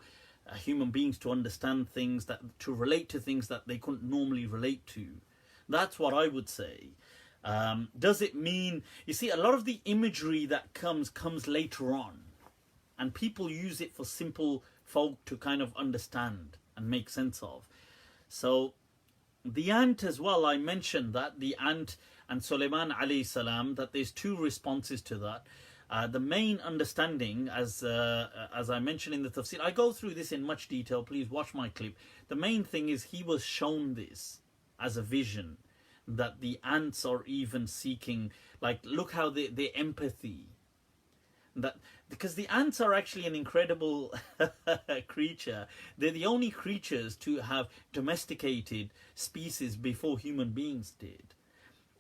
human beings to understand things, that to relate to things that they couldn't normally relate to? That's what I would say. Does it mean, you see, a lot of the imagery that comes later on, and people use it for simple folk to kind of understand and make sense of. So the ant as well, I mentioned that the ant and Suleiman alayhi salam, that there's two responses to that. The main understanding, as I mentioned in the tafsir, I go through this in much detail, please watch my clip. The main thing is he was shown this as a vision, that the ants are even seeking, like, look how their empathy, that because the ants are actually an incredible creature. They're the only creatures to have domesticated species before human beings did.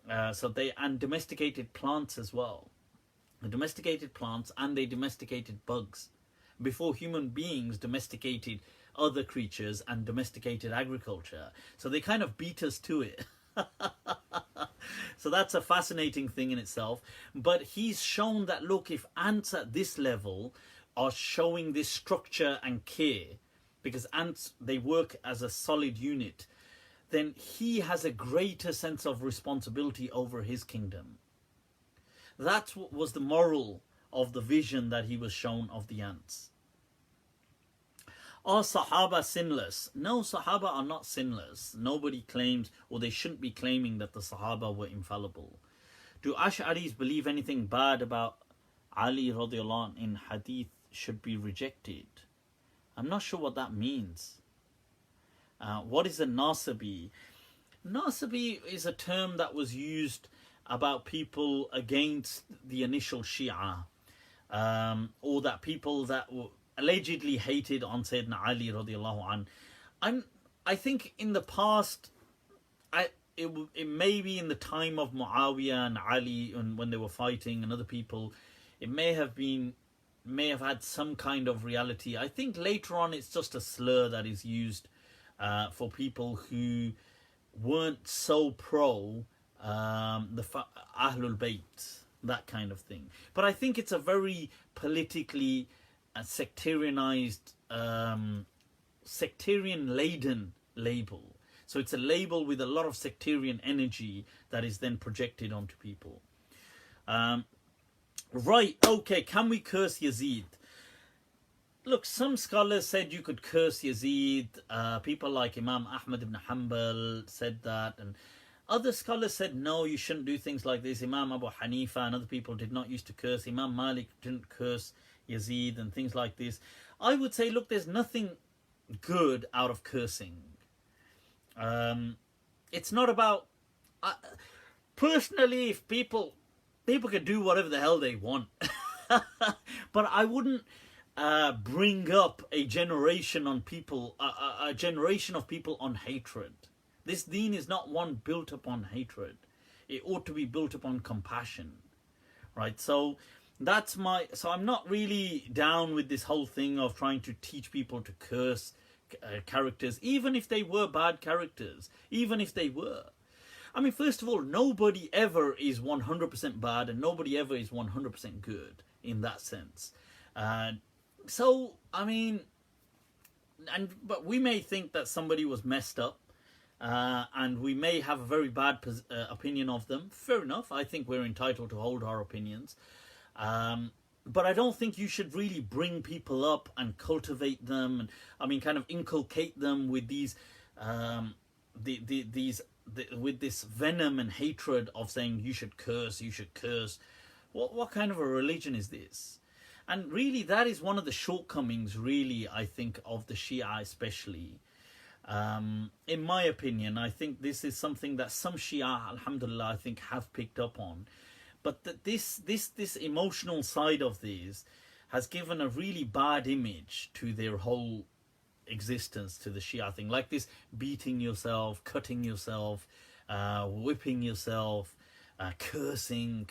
And domesticated plants as well. Domesticated plants, and they domesticated bugs before human beings domesticated other creatures and domesticated agriculture. So they kind of beat us to it. So that's a fascinating thing in itself. But he's shown that, look, if ants at this level are showing this structure and care, because ants, they work as a solid unit, then he has a greater sense of responsibility over his kingdom. That's what was the moral of the vision that he was shown of the ants. Are Sahaba sinless? No, Sahaba are not sinless. Nobody claims, or they shouldn't be claiming, that the Sahaba were infallible. Do Ash'aris believe anything bad about Ali radiallahu anh in Hadith should be rejected? I'm not sure what that means. What is a Nasibi? Nasibi is a term that was used about people against the initial Shia, or that people that were allegedly hated on Sayyidina Ali radiallahu anh. I think in the past, it may be in the time of Muawiyah and Ali, and when they were fighting, and other people, it may have had some kind of reality. I think later on it's just a slur that is used for people who weren't so pro the Ahlul Bayt, that kind of thing. But I think it's a very politically sectarianized, sectarian-laden label. So it's a label with a lot of sectarian energy that is then projected onto people. Right, okay, can we curse Yazid? Look, some scholars said you could curse Yazid. People like Imam Ahmad ibn Hanbal said that, and other scholars said no, you shouldn't do things like this. Imam Abu Hanifa and other people did not used to curse. Imam Malik didn't curse Yazid and things like this. I would say, look, there's nothing good out of cursing. It's not about... personally, if people can do whatever the hell they want. But I wouldn't bring up a generation on people, a generation of people on hatred. This deen is not one built upon hatred. It ought to be built upon compassion, right? So I'm not really down with this whole thing of trying to teach people to curse characters, even if they were bad characters, even if they were. I mean, first of all, nobody ever is 100% bad and nobody ever is 100% good in that sense. So, I mean, but we may think that somebody was messed up, and we may have a very bad opinion of them. Fair enough. I think we're entitled to hold our opinions. But I don't think you should really bring people up and cultivate them, and I mean, kind of inculcate them with these, with this venom and hatred of saying you should curse, you should curse. What kind of a religion is this? And really, that is one of the shortcomings, really, I think, of the Shia especially. In my opinion, I think this is something that some Shia, alhamdulillah, I think have picked up on. But that this emotional side of these has given a really bad image to their whole existence to the Shia thing, like this beating yourself, cutting yourself, whipping yourself, cursing.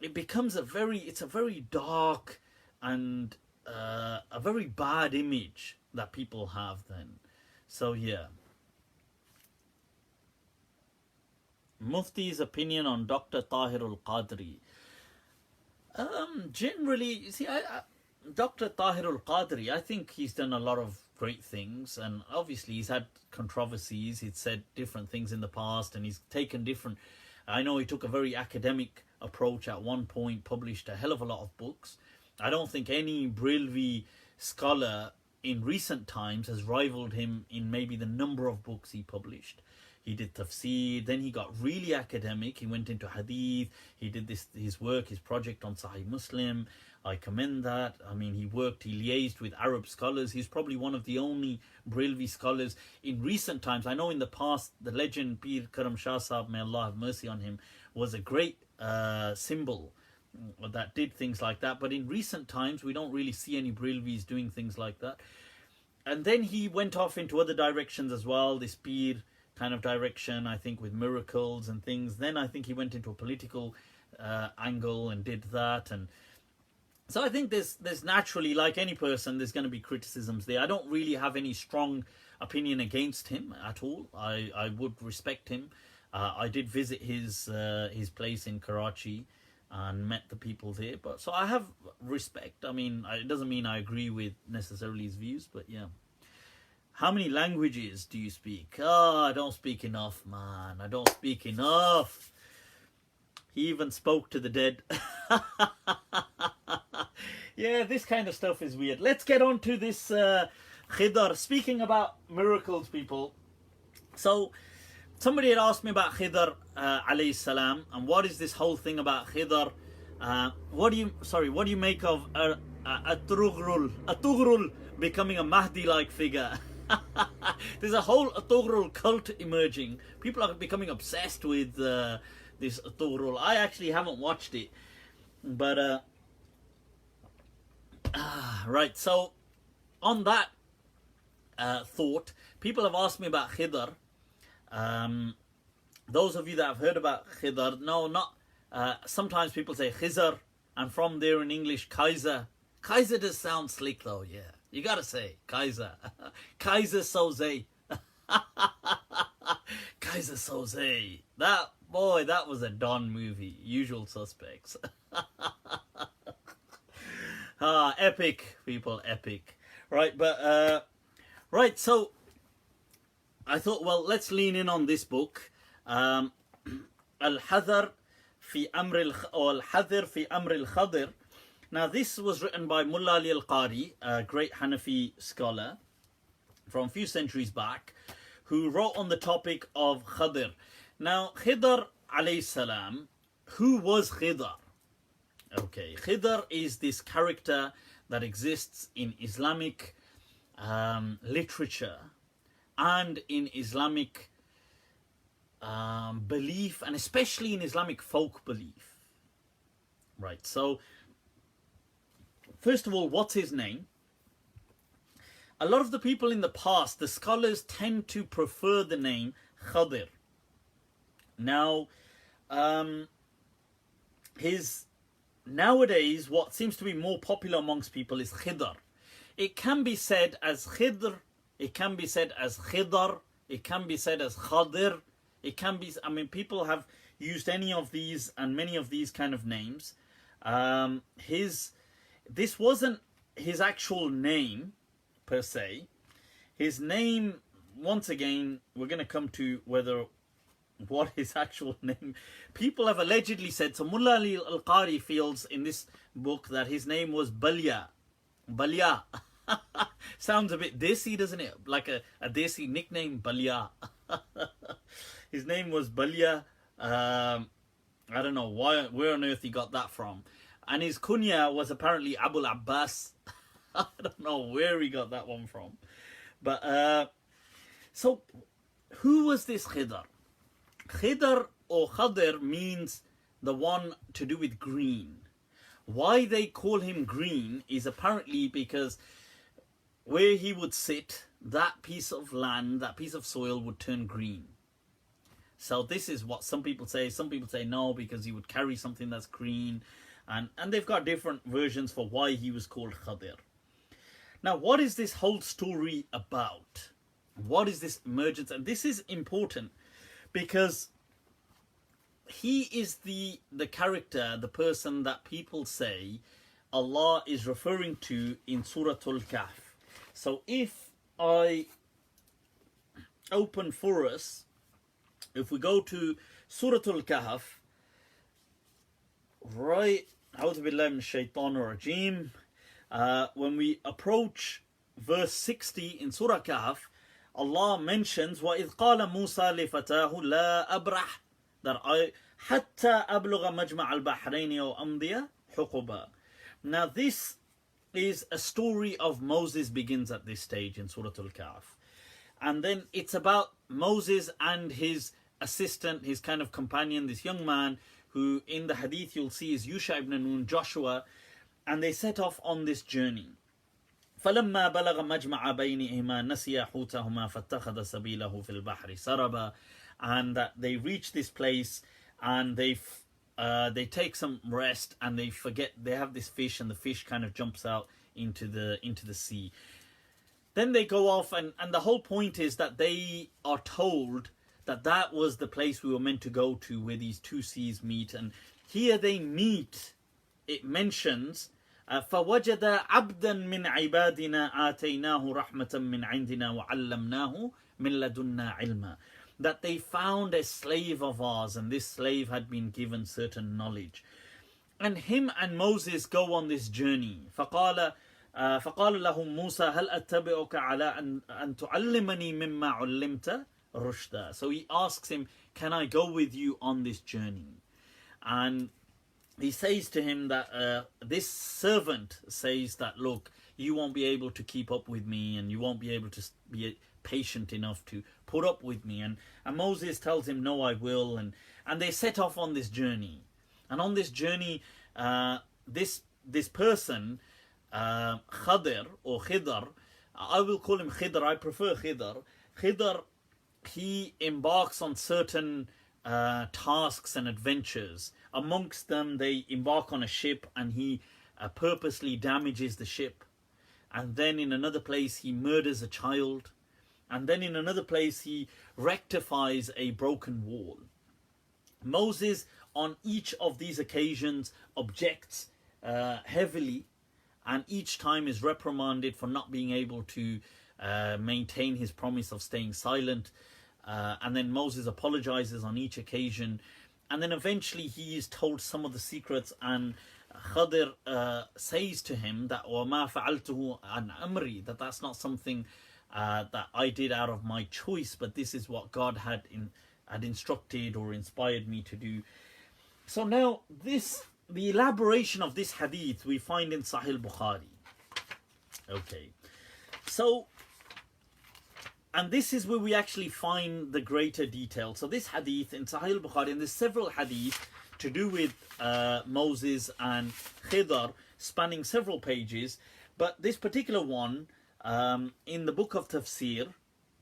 It becomes a very dark and a very bad image that people have then. So yeah. Mufti's opinion on Dr. Tahir-ul-Qadri. Generally, you see, Dr. Tahir-ul-Qadri, I think he's done a lot of great things, and obviously he's had controversies. He's said different things in the past, and he's taken different... I know he took a very academic approach at one point, published a hell of a lot of books. I don't think any Brilvi scholar in recent times has rivaled him in maybe the number of books he published. He did tafsir, then he got really academic. He went into hadith. He did his project on Sahih Muslim. I commend that. I mean, he liaised with Arab scholars. He's probably one of the only Brilvi scholars in recent times. I know in the past, the legend Pir Karam Shah Sahab, may Allah have mercy on him, was a great symbol that did things like that. But in recent times, we don't really see any Brilvis doing things like that. And then he went off into other directions as well, this Pir kind of direction, I think, with miracles and things. Then I think he went into a political angle and did that. And so I think there's naturally, like any person, there's going to be criticisms there. I don't really have any strong opinion against him at all. I would respect him. I did visit his place in Karachi and met the people there. But so I have respect. I mean, it doesn't mean I agree with necessarily his views, but yeah. How many languages do you speak? Oh, I don't speak enough, man. I don't speak enough. He even spoke to the dead. Yeah, this kind of stuff is weird. Let's get on to this Khidr. Speaking about miracles, people. So, somebody had asked me about Khidr alayhi salam, and what is this whole thing about Khidr? What do you make of Ertugrul becoming a Mahdi-like figure? There's a whole Ertugrul cult emerging. People are becoming obsessed with this Ertugrul. I actually haven't watched it, but right. So on that thought, people have asked me about Khidr. Those of you that have heard about Khidr, no, not. Sometimes people say Khizr, and from there in English, Kaiser. Kaiser does sound slick though, yeah. You gotta say, Kaiser. Kaiser Soze. Kaiser Soze. That was a Don movie. Usual Suspects. Epic, people, epic. Right, but, right, so, I thought, well, let's lean in on this book. Al-Hadhr fi Amr al-Khadr. Now, this was written by Mullah Ali al-Qari, a great Hanafi scholar from a few centuries back, who wrote on the topic of Khidr. Now, Khidr alayhi salam, who was Khidr? Okay, Khidr is this character that exists in Islamic literature and in Islamic belief, and especially in Islamic folk belief. Right, so first of all, what's his name? A lot of the people in the past, the scholars tend to prefer the name Khidr. Now, nowadays, what seems to be more popular amongst people is Khidr. It can be said as Khidr, it can be said as Khidr, it can be said as Khadir, it can be, I mean, people have used any of these and many of these kind of names. This wasn't his actual name, per se. His name, once again, we're going to come to what his actual name... People have allegedly said, so Mullah Ali al-Qari feels in this book that his name was Balya. Balya. Sounds a bit desi, doesn't it? Like a desi nickname, Balya. His name was Balya. I don't know where on earth he got that from. And his kunya was apparently Abul Abbas. I don't know where he got that one from. But, so, who was this Khidr? Khidr or Khadir means the one to do with green. Why they call him green is apparently because where he would sit, that piece of land, that piece of soil would turn green. So this is what some people say. Some people say no, because he would carry something that's green. And they've got different versions for why he was called Khidr. Now, what is this whole story about? What is this emergence? And this is important because he is the character, the person that people say Allah is referring to in Surah Al-Kahf. So if I open for us, if we go to Surah Al-Kahf, right, A'udhu Billahi Minash Shaitanir Rajeem, when we approach verse 60 in Surah Kahf, Allah mentions وَإِذْ قَالَ مُوسَى لِفَتَاهُ لَا أَبْرَحْ that I حَتَّى أَبْلُغَ مَجْمَعَ الْبَحْرَيْنِ أَوْ أَمْضِيَ حُقُبًا. Now this is a story of Moses begins at this stage in Surah Al-Kahf. And then it's about Moses and his assistant, his kind of companion, this young man who in the hadith you'll see is Yusha ibn Nun, Joshua, and they set off on this journey. فَلَمَّا بَلَغَ مَجْمَعَ بَيْنِهِمَا نَسِيَ حُوتَهُمَا فَاتَّخَذَ سَبِيلَهُ فِي الْبَحْرِ سَرَبًا. And they reach this place and they take some rest and they forget they have this fish, and the fish kind of jumps out into the sea. Then they go off, and the whole point is that they are told that that was the place we were meant to go to, where these two seas meet. And here they meet, it mentions فَوَجَدَ عَبْدًا مِنْ عِبَادِنَا آتَيْنَاهُ رَحْمَةً مِنْ عِنْدِنَا وَعَلَّمْنَاهُ مِنْ لَدُنَّا عِلْمًا. That they found a slave of ours, and this slave had been given certain knowledge. And him and Moses go on this journey. فقال لهم موسى هل أتبعك على أن تعلمني مما علمت رشدا. So he asks him, can I go with you on this journey? And he says to him that this servant says that, look, you won't be able to keep up with me, and you won't be able to be patient enough to put up with me. And Moses tells him, no, I will. And they set off on this journey. And on this journey, this person, Khidr or Khidr, I will call him Khidr, I prefer Khidr. Khidr, he embarks on certain tasks and adventures. Amongst them, they embark on a ship, and he purposely damages the ship. And then in another place, he murders a child. And then in another place, he rectifies a broken wall. Moses, on each of these occasions, objects heavily, and each time is reprimanded for not being able to maintain his promise of staying silent. And then Moses apologizes on each occasion. And then eventually he is told some of the secrets, and Khidr says to him that وَمَا فَعَلْتُهُ عَنْ أَمْرِي, that that's not something that I did out of my choice, but this is what God had instructed or inspired me to do. So now the elaboration of this hadith we find in Sahih Bukhari. Okay, so, and this is where we actually find the greater detail. So this hadith in Sahih Bukhari, and there's several hadith to do with Moses and Khidr, spanning several pages, but this particular one in the book of Tafsir,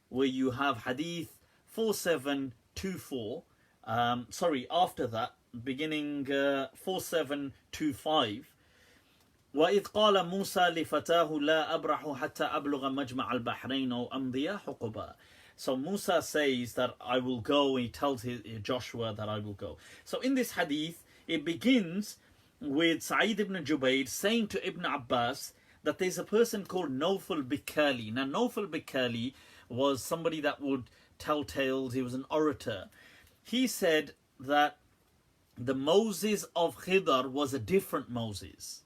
where you have hadith 4724, after that, beginning 4725, وَإِذْ قَالَ مُوسَى لِفَتَاهُ لَا أَبْرَحُ حَتَّى أَبْلُغَ مَجْمَعَ الْبَحْرَيْنِ أَوْ أَمْضِيَ حُقُبًا. So Musa says that I will go, and he tells Joshua that I will go. So in this hadith, it begins with Sa'id ibn Jubayr saying to Ibn Abbas that there's a person called Nawfal Bikali. Now Nawfal Bikali was somebody that would tell tales, he was an orator. He said that the Moses of Khidr was a different Moses.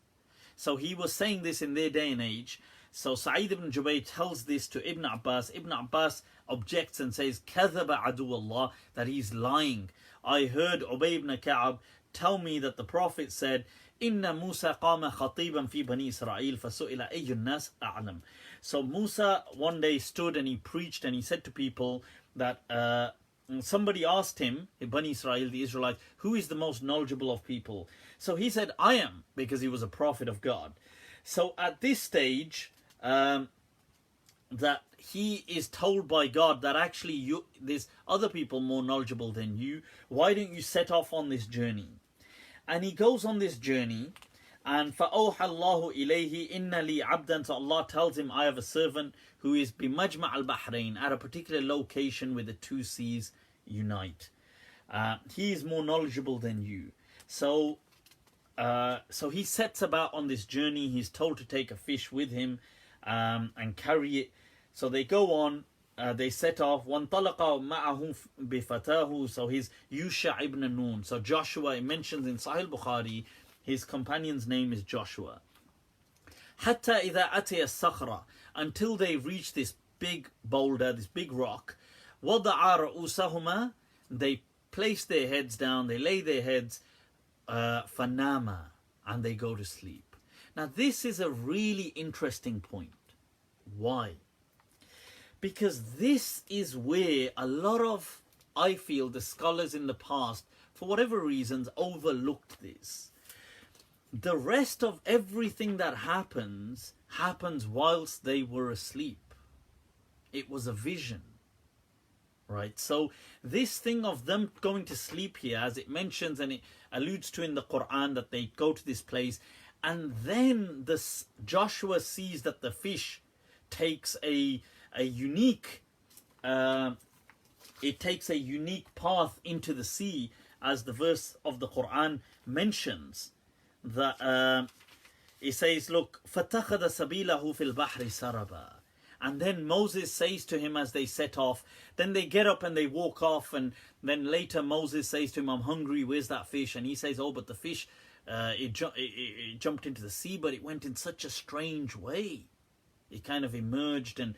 So he was saying this in their day and age. So Sa'id ibn Jubayr tells this to Ibn Abbas. Ibn Abbas objects and says, كَذَبَ عَدُوَ اللَّهِ, that he's lying. I heard Ubay ibn Ka'ab tell me that the Prophet said, إِنَّ مُوسَى قَامَ خَطِيبًا فِي بَنِي إِسْرَائِيلَ فَسُئِلَ أَيُّ النَّاسِ أَعْلَمُ. So Musa one day stood and he preached, and he said to people that somebody asked him, Bani Israel, the Israelites, who is the most knowledgeable of people? So he said, I am, because he was a prophet of God. So at this stage, that he is told by God that actually there's other people more knowledgeable than you. Why don't you set off on this journey? And he goes on this journey, and فَأَوْحَى اللَّهُ إِلَيْهِ إِنَّ لِي عَبْدًا. So Allah tells him, I have a servant who is بِمَجْمَعَ الْبَحْرَيْن, at a particular location where the two seas unite. He is more knowledgeable than you. So he sets about on this journey. He's told to take a fish with him and carry it. So they go on, they set off. وَانْطَلَقَ مَعَهُ بِفَتَاهُ. So he's Yusha ibn Nun. So Joshua, it mentions in Sahih Bukhari, his companion's name is Joshua. حَتَّى إِذَا أَتَيَ الصَّخْرَ, until they reach this big boulder, this big rock. وَضَعَ رَؤُوسَهُمَا, they place their heads down, they lay their heads, فَنَامَا, and they go to sleep. Now this is a really interesting point. Why? Because this is where a lot of, I feel, the scholars in the past, for whatever reasons, overlooked this. The rest of everything that happens whilst they were asleep. It was a vision. Right? So this thing of them going to sleep here, as it mentions and it alludes to in the Quran, that they go to this place, and then Joshua sees that the fish takes a unique path into the sea, as the verse of the Quran mentions. That it says, look, فَاتَّخَذَ سَبِيلَهُ فِي الْبَحْرِ سَرَبًا. And then Moses says to him as they set off, then they get up and they walk off, and then later Moses says to him, I'm hungry, where's that fish? And he says, oh, but the fish, it jumped into the sea, but it went in such a strange way. It kind of emerged, and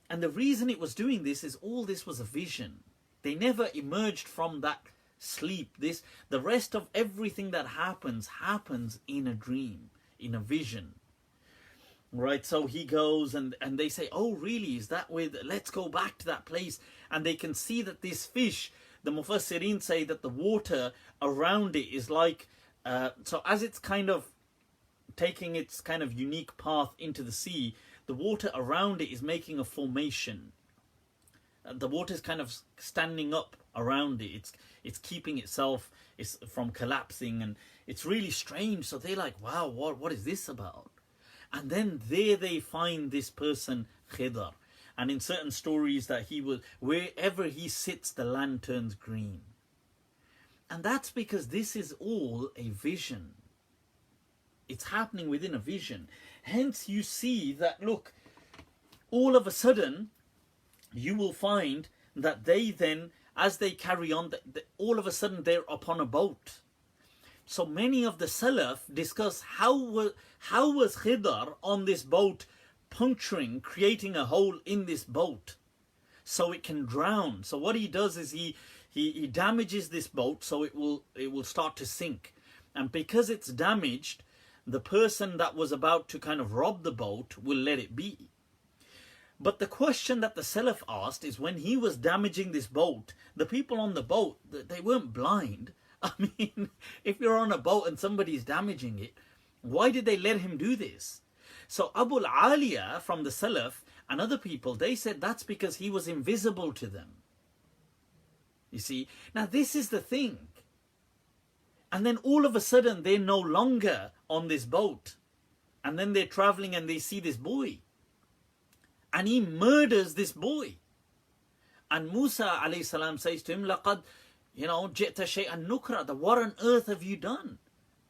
the reason it was doing this is all this was a vision. They never emerged from that sleep. The rest of everything that happens in a dream, in a vision. Right, so he goes and they say, oh really, is that where, let's go back to that place. And they can see that this fish, the Mufassirin say that the water around it is like, so as it's kind of taking its kind of unique path into the sea, the water around it is making a formation. The water is kind of standing up around it. It's keeping itself from collapsing, and it's really strange. So they're like, wow, what is this about? And then there they find this person, Khidr. And in certain stories that wherever he sits, the land turns green. And that's because this is all a vision. It's happening within a vision. Hence you see that, look, all of a sudden, you will find that they then, as they carry on, all of a sudden they're upon a boat. So many of the Salaf discuss how was Khidr on this boat puncturing, creating a hole in this boat so it can drown. So what he does is he damages this boat so it will start to sink. And because it's damaged, the person that was about to kind of rob the boat will let it be. But the question that the Salaf asked is, when he was damaging this boat, the people on the boat, they weren't blind. I mean, if you're on a boat and somebody's damaging it, why did they let him do this? So Abu al-Aliya from the Salaf and other people, they said that's because he was invisible to them. You see, now this is the thing. And then all of a sudden they're no longer on this boat. And then they're traveling and they see this boy. And he murders this boy. And Musa alayhi salam says to him, لَقَدْ جِئْتَ شَيْئًا نُكْرًا. What on earth have you done?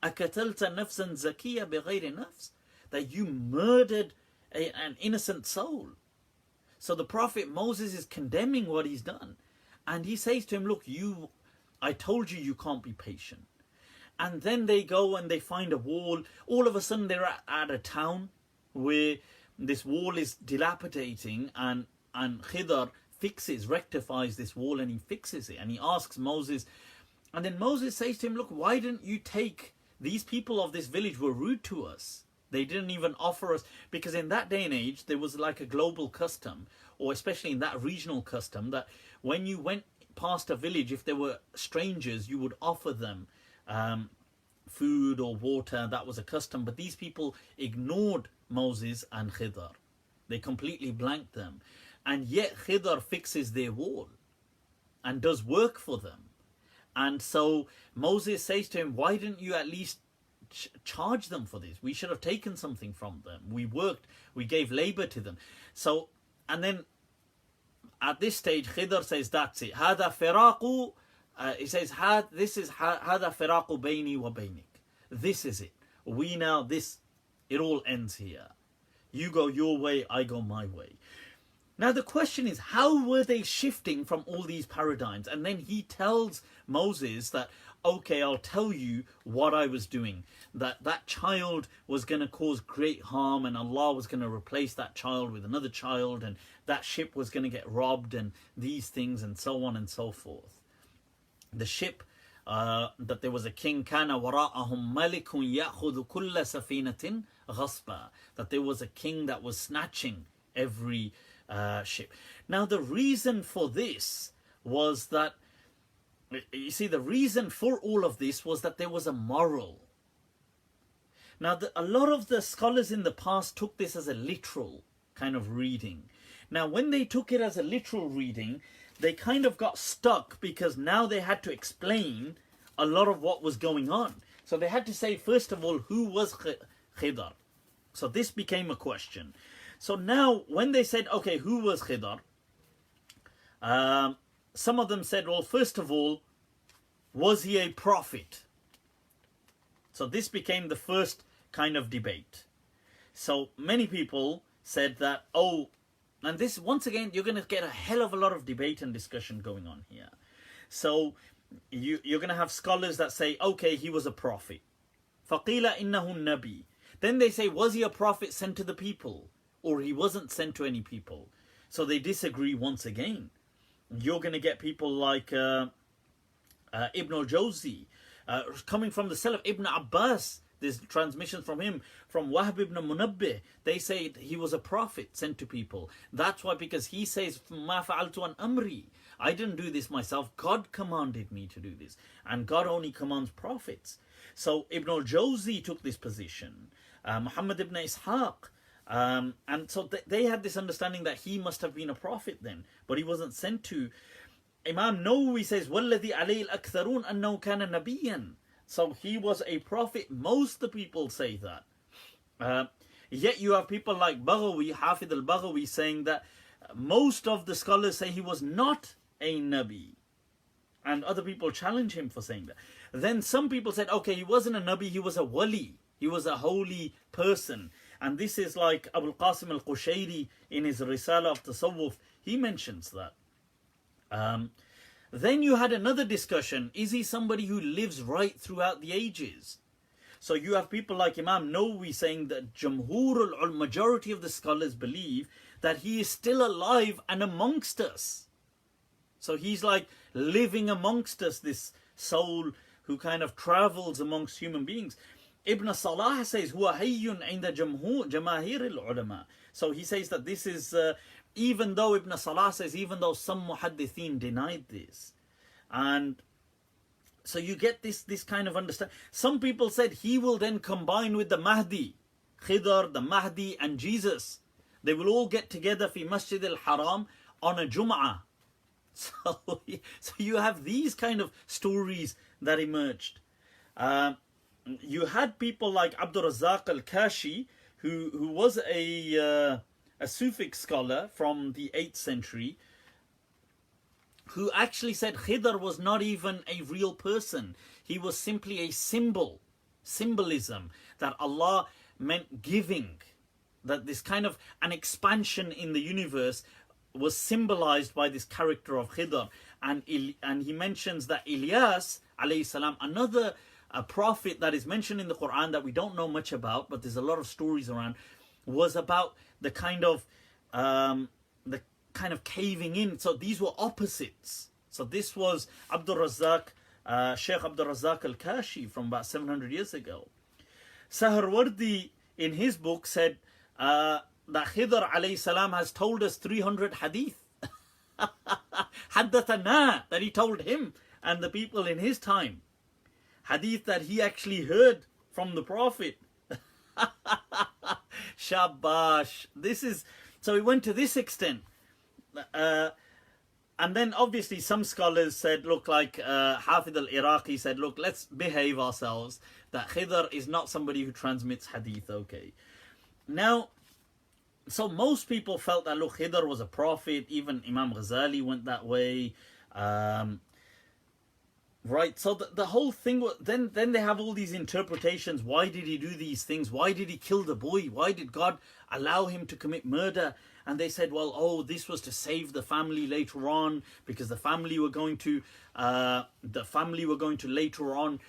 أَكَتَلْتَ نَفْسًا زَكِيًّا بِغَيْرِ نَفْسٍ. That you murdered an innocent soul. So the Prophet Moses is condemning what he's done. And he says to him, look, I told you can't be patient. And then they go and they find a wall. All of a sudden they're at a town where this wall is dilapidating, and Khidr rectifies this wall, and he fixes it. And he asks Moses, and then Moses says to him, look, why didn't you take, these people of this village were rude to us. They didn't even offer us, because in that day and age, there was like a global custom, or especially in that regional custom, that when you went past a village, if there were strangers, you would offer them food or water. That was a custom. But these people ignored Moses and Khidr. They completely blanked them. And yet Khidr fixes their wall and does work for them. And so Moses says to him, why didn't you at least charge them for this? We should have taken something from them. We worked, we gave labor to them. So, and then at this stage, Khidr says, that's it. هذا فراق. He says, this is هذا فراق بيني وبينك. This is it. We now, it all ends here. You go your way, I go my way. Now the question is, how were they shifting from all these paradigms? And then he tells Moses that, okay, I'll tell you what I was doing. That child was going to cause great harm, and Allah was going to replace that child with another child, and that ship was going to get robbed, and these things, and so on and so forth. The ship, that there was a king, كَانَ وَرَاءَهُمْ مَلِكٌ يَأْخُذُ كُلَّ سَفِينَةٍ غَصْبًا. That there was a king that was snatching every ship. Now the reason for this was that, you see, the reason for all of this was that there was a moral. Now a lot of the scholars in the past took this as a literal kind of reading. Now when they took it as a literal reading, they kind of got stuck, because now they had to explain a lot of what was going on. So they had to say, first of all, who was Khidr? So this became a question. So now when they said, okay, who was Khidr? Some of them said, well, first of all, was he a prophet? So this became the first kind of debate. So many people said that, oh, and this, once again, you're going to get a hell of a lot of debate and discussion going on here. So you're going to have scholars that say, okay, he was a prophet. فَقِيلَ إِنَّهُ النَّبِي. Then they say, was he a prophet sent to the people? Or he wasn't sent to any people? So they disagree once again. You're going to get people like Ibn al-Jawzi, coming from the Salaf, Ibn Abbas. There's transmissions from him, from Wahb ibn Munabbih. They say he was a prophet sent to people. That's why, because he says, مَا فَعَلْتُ عَنْ أَمْرِي. I didn't do this myself. God commanded me to do this. And God only commands prophets. So Ibn al-Jawzi took this position. Muhammad ibn Ishaq. And so they had this understanding that he must have been a prophet then. But he wasn't sent to. Imam Nawawi says, وَالَّذِي عَلَيْهِ الْأَكْثَرُونَ أَنَّهُ كَانَ نَبِيًّا. So he was a prophet. Most of the people say that. Yet you have people like Baghawi, Hafid al-Baghawi, saying that most of the scholars say he was not a Nabi. And other people challenge him for saying that. Then some people said, okay, he wasn't a Nabi, he was a wali. He was a holy person. And this is like Abul Qasim al-Qushayri in his Risala of Tasawwuf. He mentions that. Then you had another discussion. Is he somebody who lives right throughout the ages? So you have people like Imam Nawawi saying that Jamhur, majority of the scholars believe that he is still alive and amongst us. So he's like living amongst us, this soul who kind of travels amongst human beings. Ibn Salah says, huwa hayyun inda jamahir al-ulama. So he says that this is, even though Ibn Salah says, even though some muhaddithin denied this. And so you get this kind of understanding. Some people said he will then combine with the Mahdi. Khidr, the Mahdi and Jesus. They will all get together fi Masjid al-Haram on a Jum'ah. So you have these kind of stories that emerged. You had people like Abdul Razzaq al-Kashi, who was a Sufic scholar from the 8th century, who actually said Khidr was not even a real person. He was simply a symbolism, that Allah meant giving, that this kind of an expansion in the universe was symbolized by this character of Khidr. And he mentions that Ilyas alayhi salam, another prophet that is mentioned in the Quran that we don't know much about, but there's a lot of stories around, was about the kind of caving in. So these were opposites. So this was Abdul Razzaq, Sheikh Abdul Razzaq al-Kashi from about 700 years ago. Saharwardi in his book said that Khidr alayhi salam has told us 300 hadith. Haddathana, that he told him and the people in his time. Hadith that he actually heard from the Prophet. Shabash. This is So it went to this extent. And then obviously some scholars said, look, like Hafid al-Iraqi said, look, let's behave ourselves. That Khidr is not somebody who transmits hadith, okay. Now, so most people felt that, look, Khidr was a prophet. Even Imam Ghazali went that way. Right, so the whole thing, then they have all these interpretations. Why did he do these things? Why did he kill the boy? Why did God allow him to commit murder? And they said, well, oh, this was to save the family later on, because the family were going to later on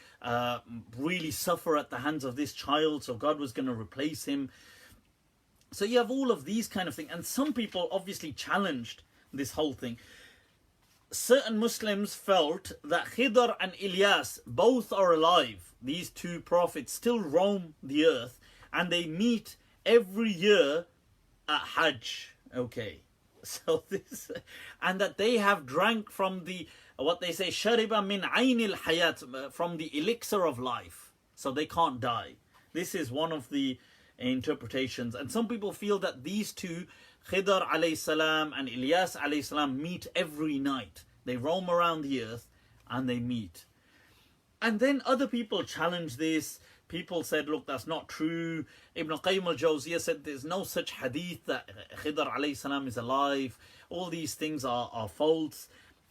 really suffer at the hands of this child, so God was going to replace him. So you have all of these kind of things, and some people obviously challenged this whole thing. Certain Muslims felt that Khidr and Ilyas both are alive. These two prophets still roam the earth, and they meet every year at Hajj. Okay, so this, and that they have drank from the, what they say, shariba min aynil hayat, from the elixir of life, so they can't die. This is one of the interpretations. And some people feel that these two, Khidr alayhi salam and Ilyas alayhi salam, meet every night. They roam around the earth and they meet. And then other people challenge this. People said, look, that's not true. Ibn Qayyim al-Jawziyah said there's no such hadith that Khidr alayhi salam is alive. All these things are false.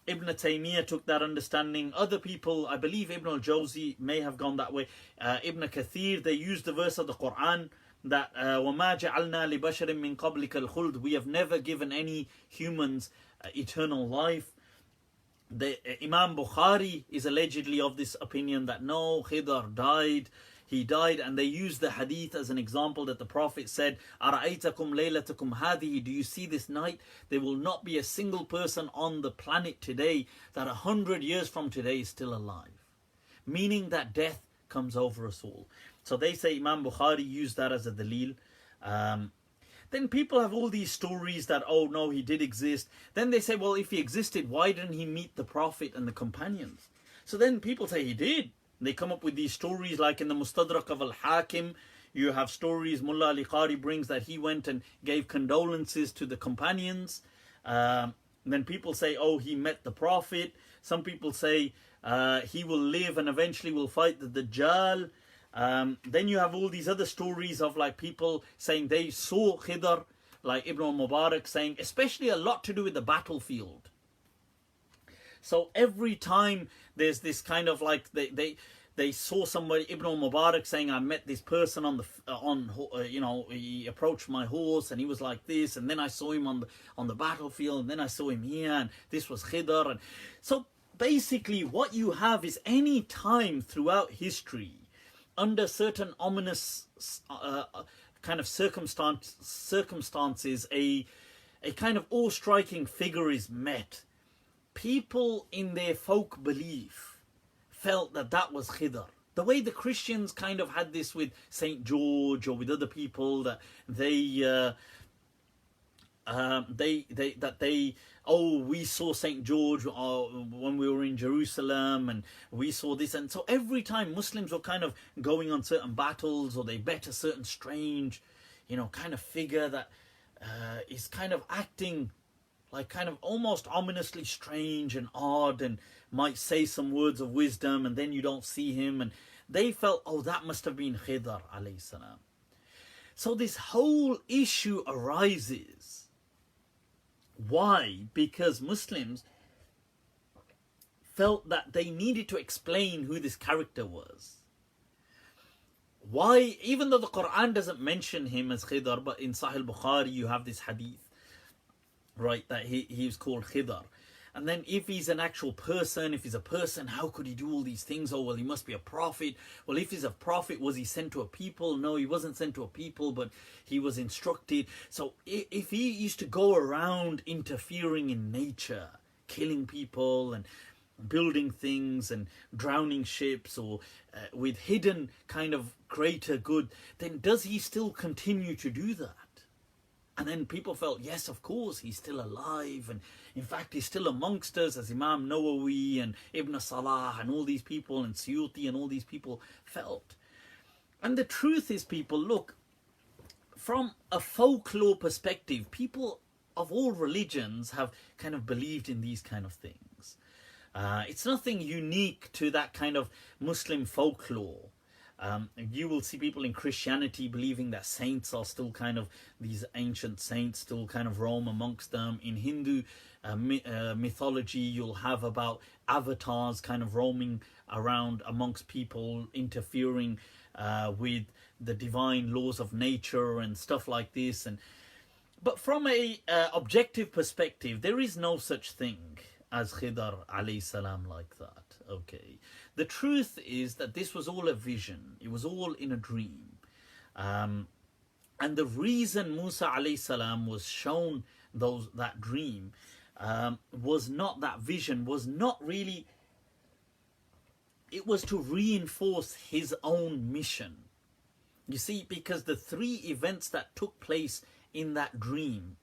Ibn Taymiyyah took that understanding. Other people, I believe Ibn al-Jawzi may have gone that way. Ibn Kathir, they used the verse of the Quran that وَمَا جَعَلْنَا لِبَشَرٍ مِّن قَبْلِكَ الْخُلْدِ, we have never given any humans eternal life. Imam Bukhari is allegedly of this opinion that no, Khidr died. He died, and they use the hadith as an example that the Prophet said, أَرَأَيْتَكُمْ لَيْلَتَكُمْ هَذِهِ, do you see this night? There will not be a single person on the planet today that 100 years from today is still alive. Meaning that death comes over us all. So they say Imam Bukhari used that as a dalil. Then people have all these stories that, oh no, he did exist. Then they say, well, if he existed, why didn't he meet the Prophet and the companions? So then people say he did. They come up with these stories, like in the Mustadrak of Al-Hakim, you have stories Mullah Ali Qari brings that he went and gave condolences to the companions. Then people say, oh, he met the Prophet. Some people say he will live and eventually will fight the Dajjal. Then you have all these other stories of like people saying they saw Khidr, like Ibn al-Mubarak saying, especially a lot to do with the battlefield. So every time there's this kind of like they saw somebody, Ibn al-Mubarak saying, I met this person he approached my horse and he was like this, and then I saw him on the battlefield, and then I saw him here, and this was Khidr. And so basically what you have is any time throughout history, under certain ominous kind of circumstances, a kind of awe-striking figure is met. People in their folk belief felt that that was Khidr. The way the Christians kind of had this with Saint George or with other people, that we saw Saint George when we were in Jerusalem, and we saw this. And so every time Muslims were kind of going on certain battles, or they met a certain strange, kind of figure that is kind of acting like kind of almost ominously strange and odd, and might say some words of wisdom, and then you don't see him, and they felt, oh, that must have been Khidr alayhi salam. So this whole issue arises. Why? Because Muslims felt that they needed to explain who this character was. Why? Even though the Quran doesn't mention him as Khidr, but in Sahih Bukhari you have this hadith, right, that he was called Khidr. And then if he's an actual person, if he's a person, how could he do all these things? Oh, well, he must be a prophet. Well, if he's a prophet, was he sent to a people? No, he wasn't sent to a people, but he was instructed. So if he used to go around interfering in nature, killing people and building things and drowning ships, or with hidden kind of greater good, then does he still continue to do that? And then people felt, yes, of course, he's still alive. And in fact, he's still amongst us, as Imam Nawawi and Ibn Salah and all these people, and Suyuti and all these people felt. And the truth is, people, look, from a folklore perspective, people of all religions have kind of believed in these kind of things. It's nothing unique to that kind of Muslim folklore. You will see people in Christianity believing that saints are still kind of, these ancient saints still kind of roam amongst them. In Hindu mythology, you'll have about avatars kind of roaming around amongst people, interfering with the divine laws of nature and stuff like this. But from a objective perspective, there is no such thing as Khidr alayhi salam like that. Okay, the truth is that this was all a vision. It was all in a dream, and the reason Musa alayhi salam was shown that dream was not that vision. Was not really. It was to reinforce his own mission. You see, because the three events that took place in that dream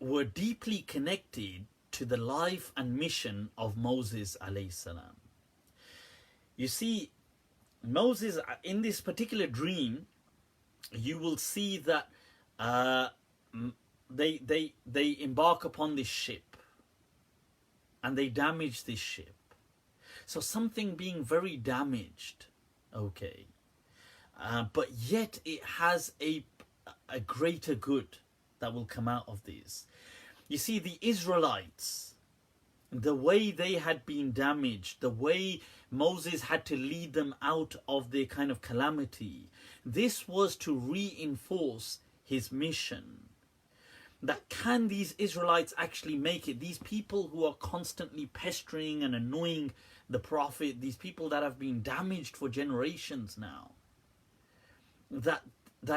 were deeply connected to the life and mission of Moses alayhi salam. You see, Moses, in this particular dream, you will see that they embark upon this ship and they damage this ship. So something being very damaged, okay, but yet it has a greater good that will come out of this. You see, the Israelites, the way they had been damaged, the way Moses had to lead them out of their kind of calamity, this was to reinforce his mission. That can these Israelites actually make it? These people who are constantly pestering and annoying the Prophet, these people that have been damaged for generations now, that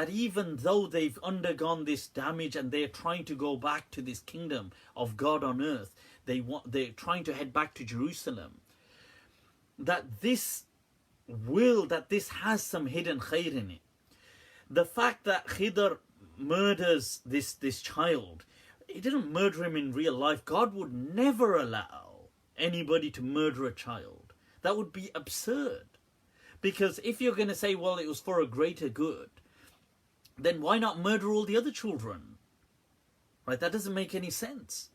even though they've undergone this damage and they're trying to go back to this kingdom of God on earth, they're trying to head back to Jerusalem, that this has some hidden khair in it. The fact that Khidr murders this child, he didn't murder him in real life. God would never allow anybody to murder a child. That would be absurd. Because if you're going to say, well, it was for a greater good, then why not murder all the other children? Right? That doesn't make any sense.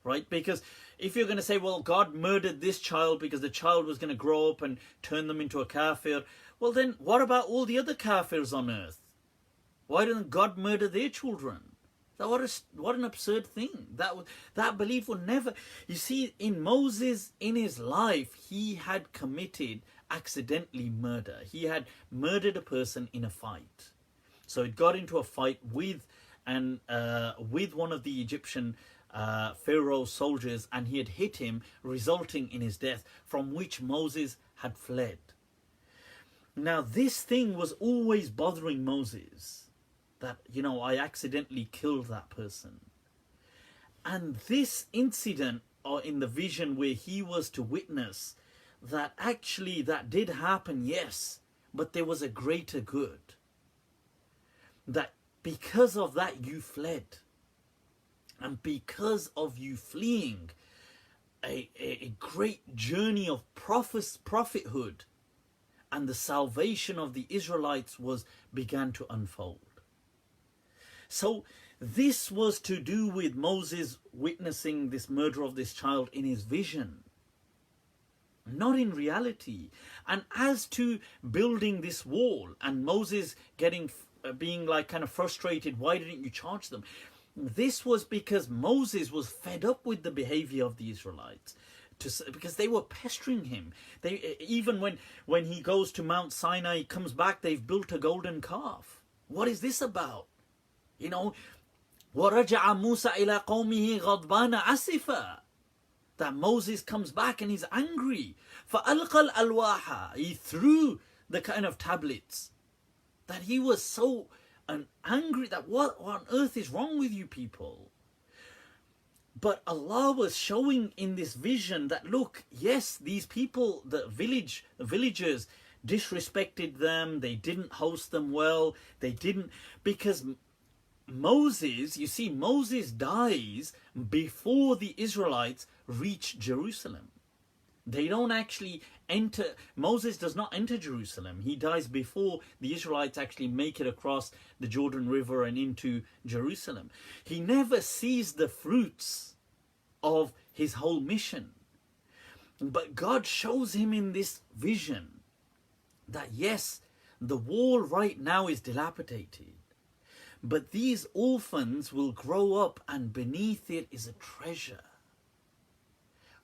Right? Because if you're going to say, well, God murdered this child because the child was going to grow up and turn them into a kafir, well then what about all the other kafirs on earth? Why didn't God murder their children? What an absurd thing. That belief would never... You see, in Moses, in his life, he had committed accidentally murder. He had murdered a person in a fight. So it got into a fight with one of the Egyptian Pharaoh's soldiers, and he had hit him, resulting in his death, from which Moses had fled. Now this thing was always bothering Moses, that, I accidentally killed that person. And this incident, or in the vision where he was to witness that actually that did happen, yes, but there was a greater good. That because of that you fled. And because of you fleeing, a great journey of prophethood and the salvation of the Israelites began to unfold. So this was to do with Moses witnessing this murder of this child in his vision, not in reality. And as to building this wall and Moses being like kind of frustrated, why didn't you charge them? This was because Moses was fed up with the behavior of the Israelites, because they were pestering him. Even when he goes to Mount Sinai, he comes back, they've built a golden calf. What is this about? وَرَجَعَ مُوسَى إِلَىٰ قَوْمِهِ غَضْبَانَ أَسِفًا. That Moses comes back and he's angry. فَأَلْقَى الْأَلْوَاحَ. He threw the kind of tablets. That he was so angry that what on earth is wrong with you people? But Allah was showing in this vision that, look, yes, these people, the villagers disrespected them. They didn't host them well. Because Moses, you see, Moses dies before the Israelites reach Jerusalem. They don't actually enter. Moses does not enter Jerusalem. He dies before the Israelites actually make it across the Jordan River and into Jerusalem. He never sees the fruits of his whole mission. But God shows him in this vision that yes, the wall right now is dilapidated, but these orphans will grow up and beneath it is a treasure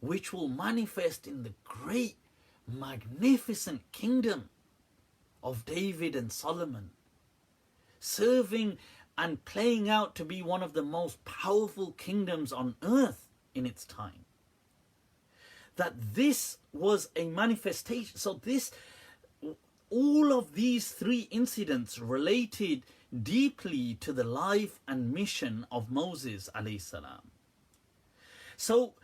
which will manifest in the great, magnificent kingdom of David and Solomon, serving and playing out to be one of the most powerful kingdoms on earth in its time. That this was a manifestation. So all of these three incidents related deeply to the life and mission of Moses alayhi salam. So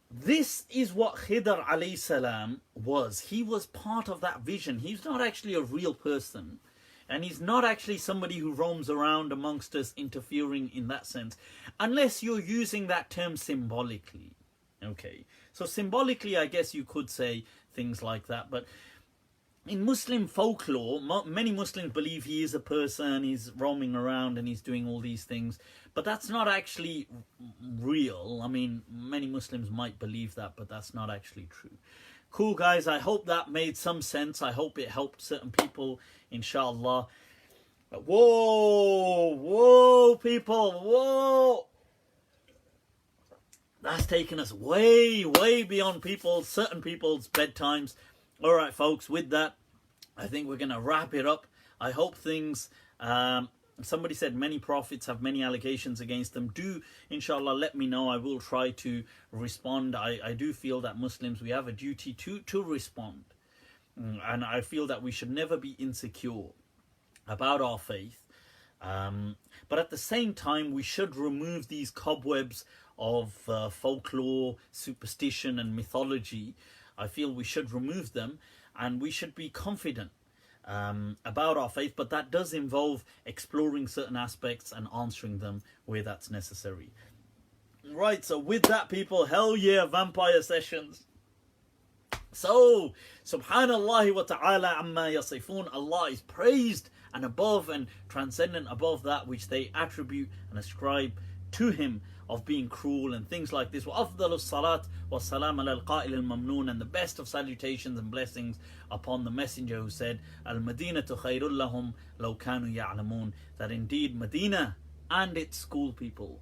this is what Khidr alayhi salam was. He was part of that vision. He's not actually a real person. And he's not actually somebody who roams around amongst us interfering in that sense. Unless you're using that term symbolically. Okay. So symbolically, I guess you could say things like that. But in Muslim folklore, many Muslims believe he is a person, he's roaming around and he's doing all these things. But that's not actually real. I mean, many Muslims might believe that, but that's not actually true. Cool, guys. I hope that made some sense. I hope it helped certain people, inshallah. Whoa, people, whoa. That's taken us way beyond certain people's bedtimes. All right, folks, with that, I think we're going to wrap it up. I hope things... somebody said many prophets have many allegations against them. Do, inshallah, let me know. I will try to respond. I do feel that Muslims, we have a duty to respond. And I feel that we should never be insecure about our faith. But at the same time, we should remove these cobwebs of folklore, superstition and mythology. I feel we should remove them and we should be confident about our faith, but that does involve exploring certain aspects and answering them where that's necessary. Right, so with that, people, hell yeah, vampire sessions. So, subhanallah wa ta'ala amma yasifun, Allah is praised and above and transcendent above that which they attribute and ascribe to him of being cruel and things like this. وَأَفْضَلُ الصَّلَاةِ وَالسَّلَامَ عَلَى الْقَائِلِ الْمَمْنُونَ, and the best of salutations and blessings upon the messenger who said, الْمَدِينَةُ خَيْرٌ لَهُمْ لَوْ كَانُوا يَعْلَمُونَ, that indeed Medina and its school people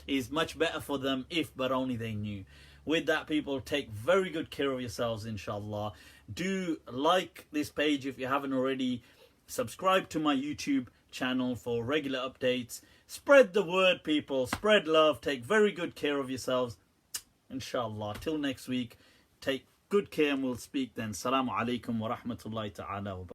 is much better for them if but only they knew. With that, people, take very good care of yourselves, inshallah. Do like this page if you haven't already. Subscribe to my YouTube channel for regular updates. Spread the word, people. Spread love. Take very good care of yourselves. Inshallah. Till next week. Take good care and we'll speak then. Assalamu alaikum wa rahmatullahi ta'ala wa barakatuh.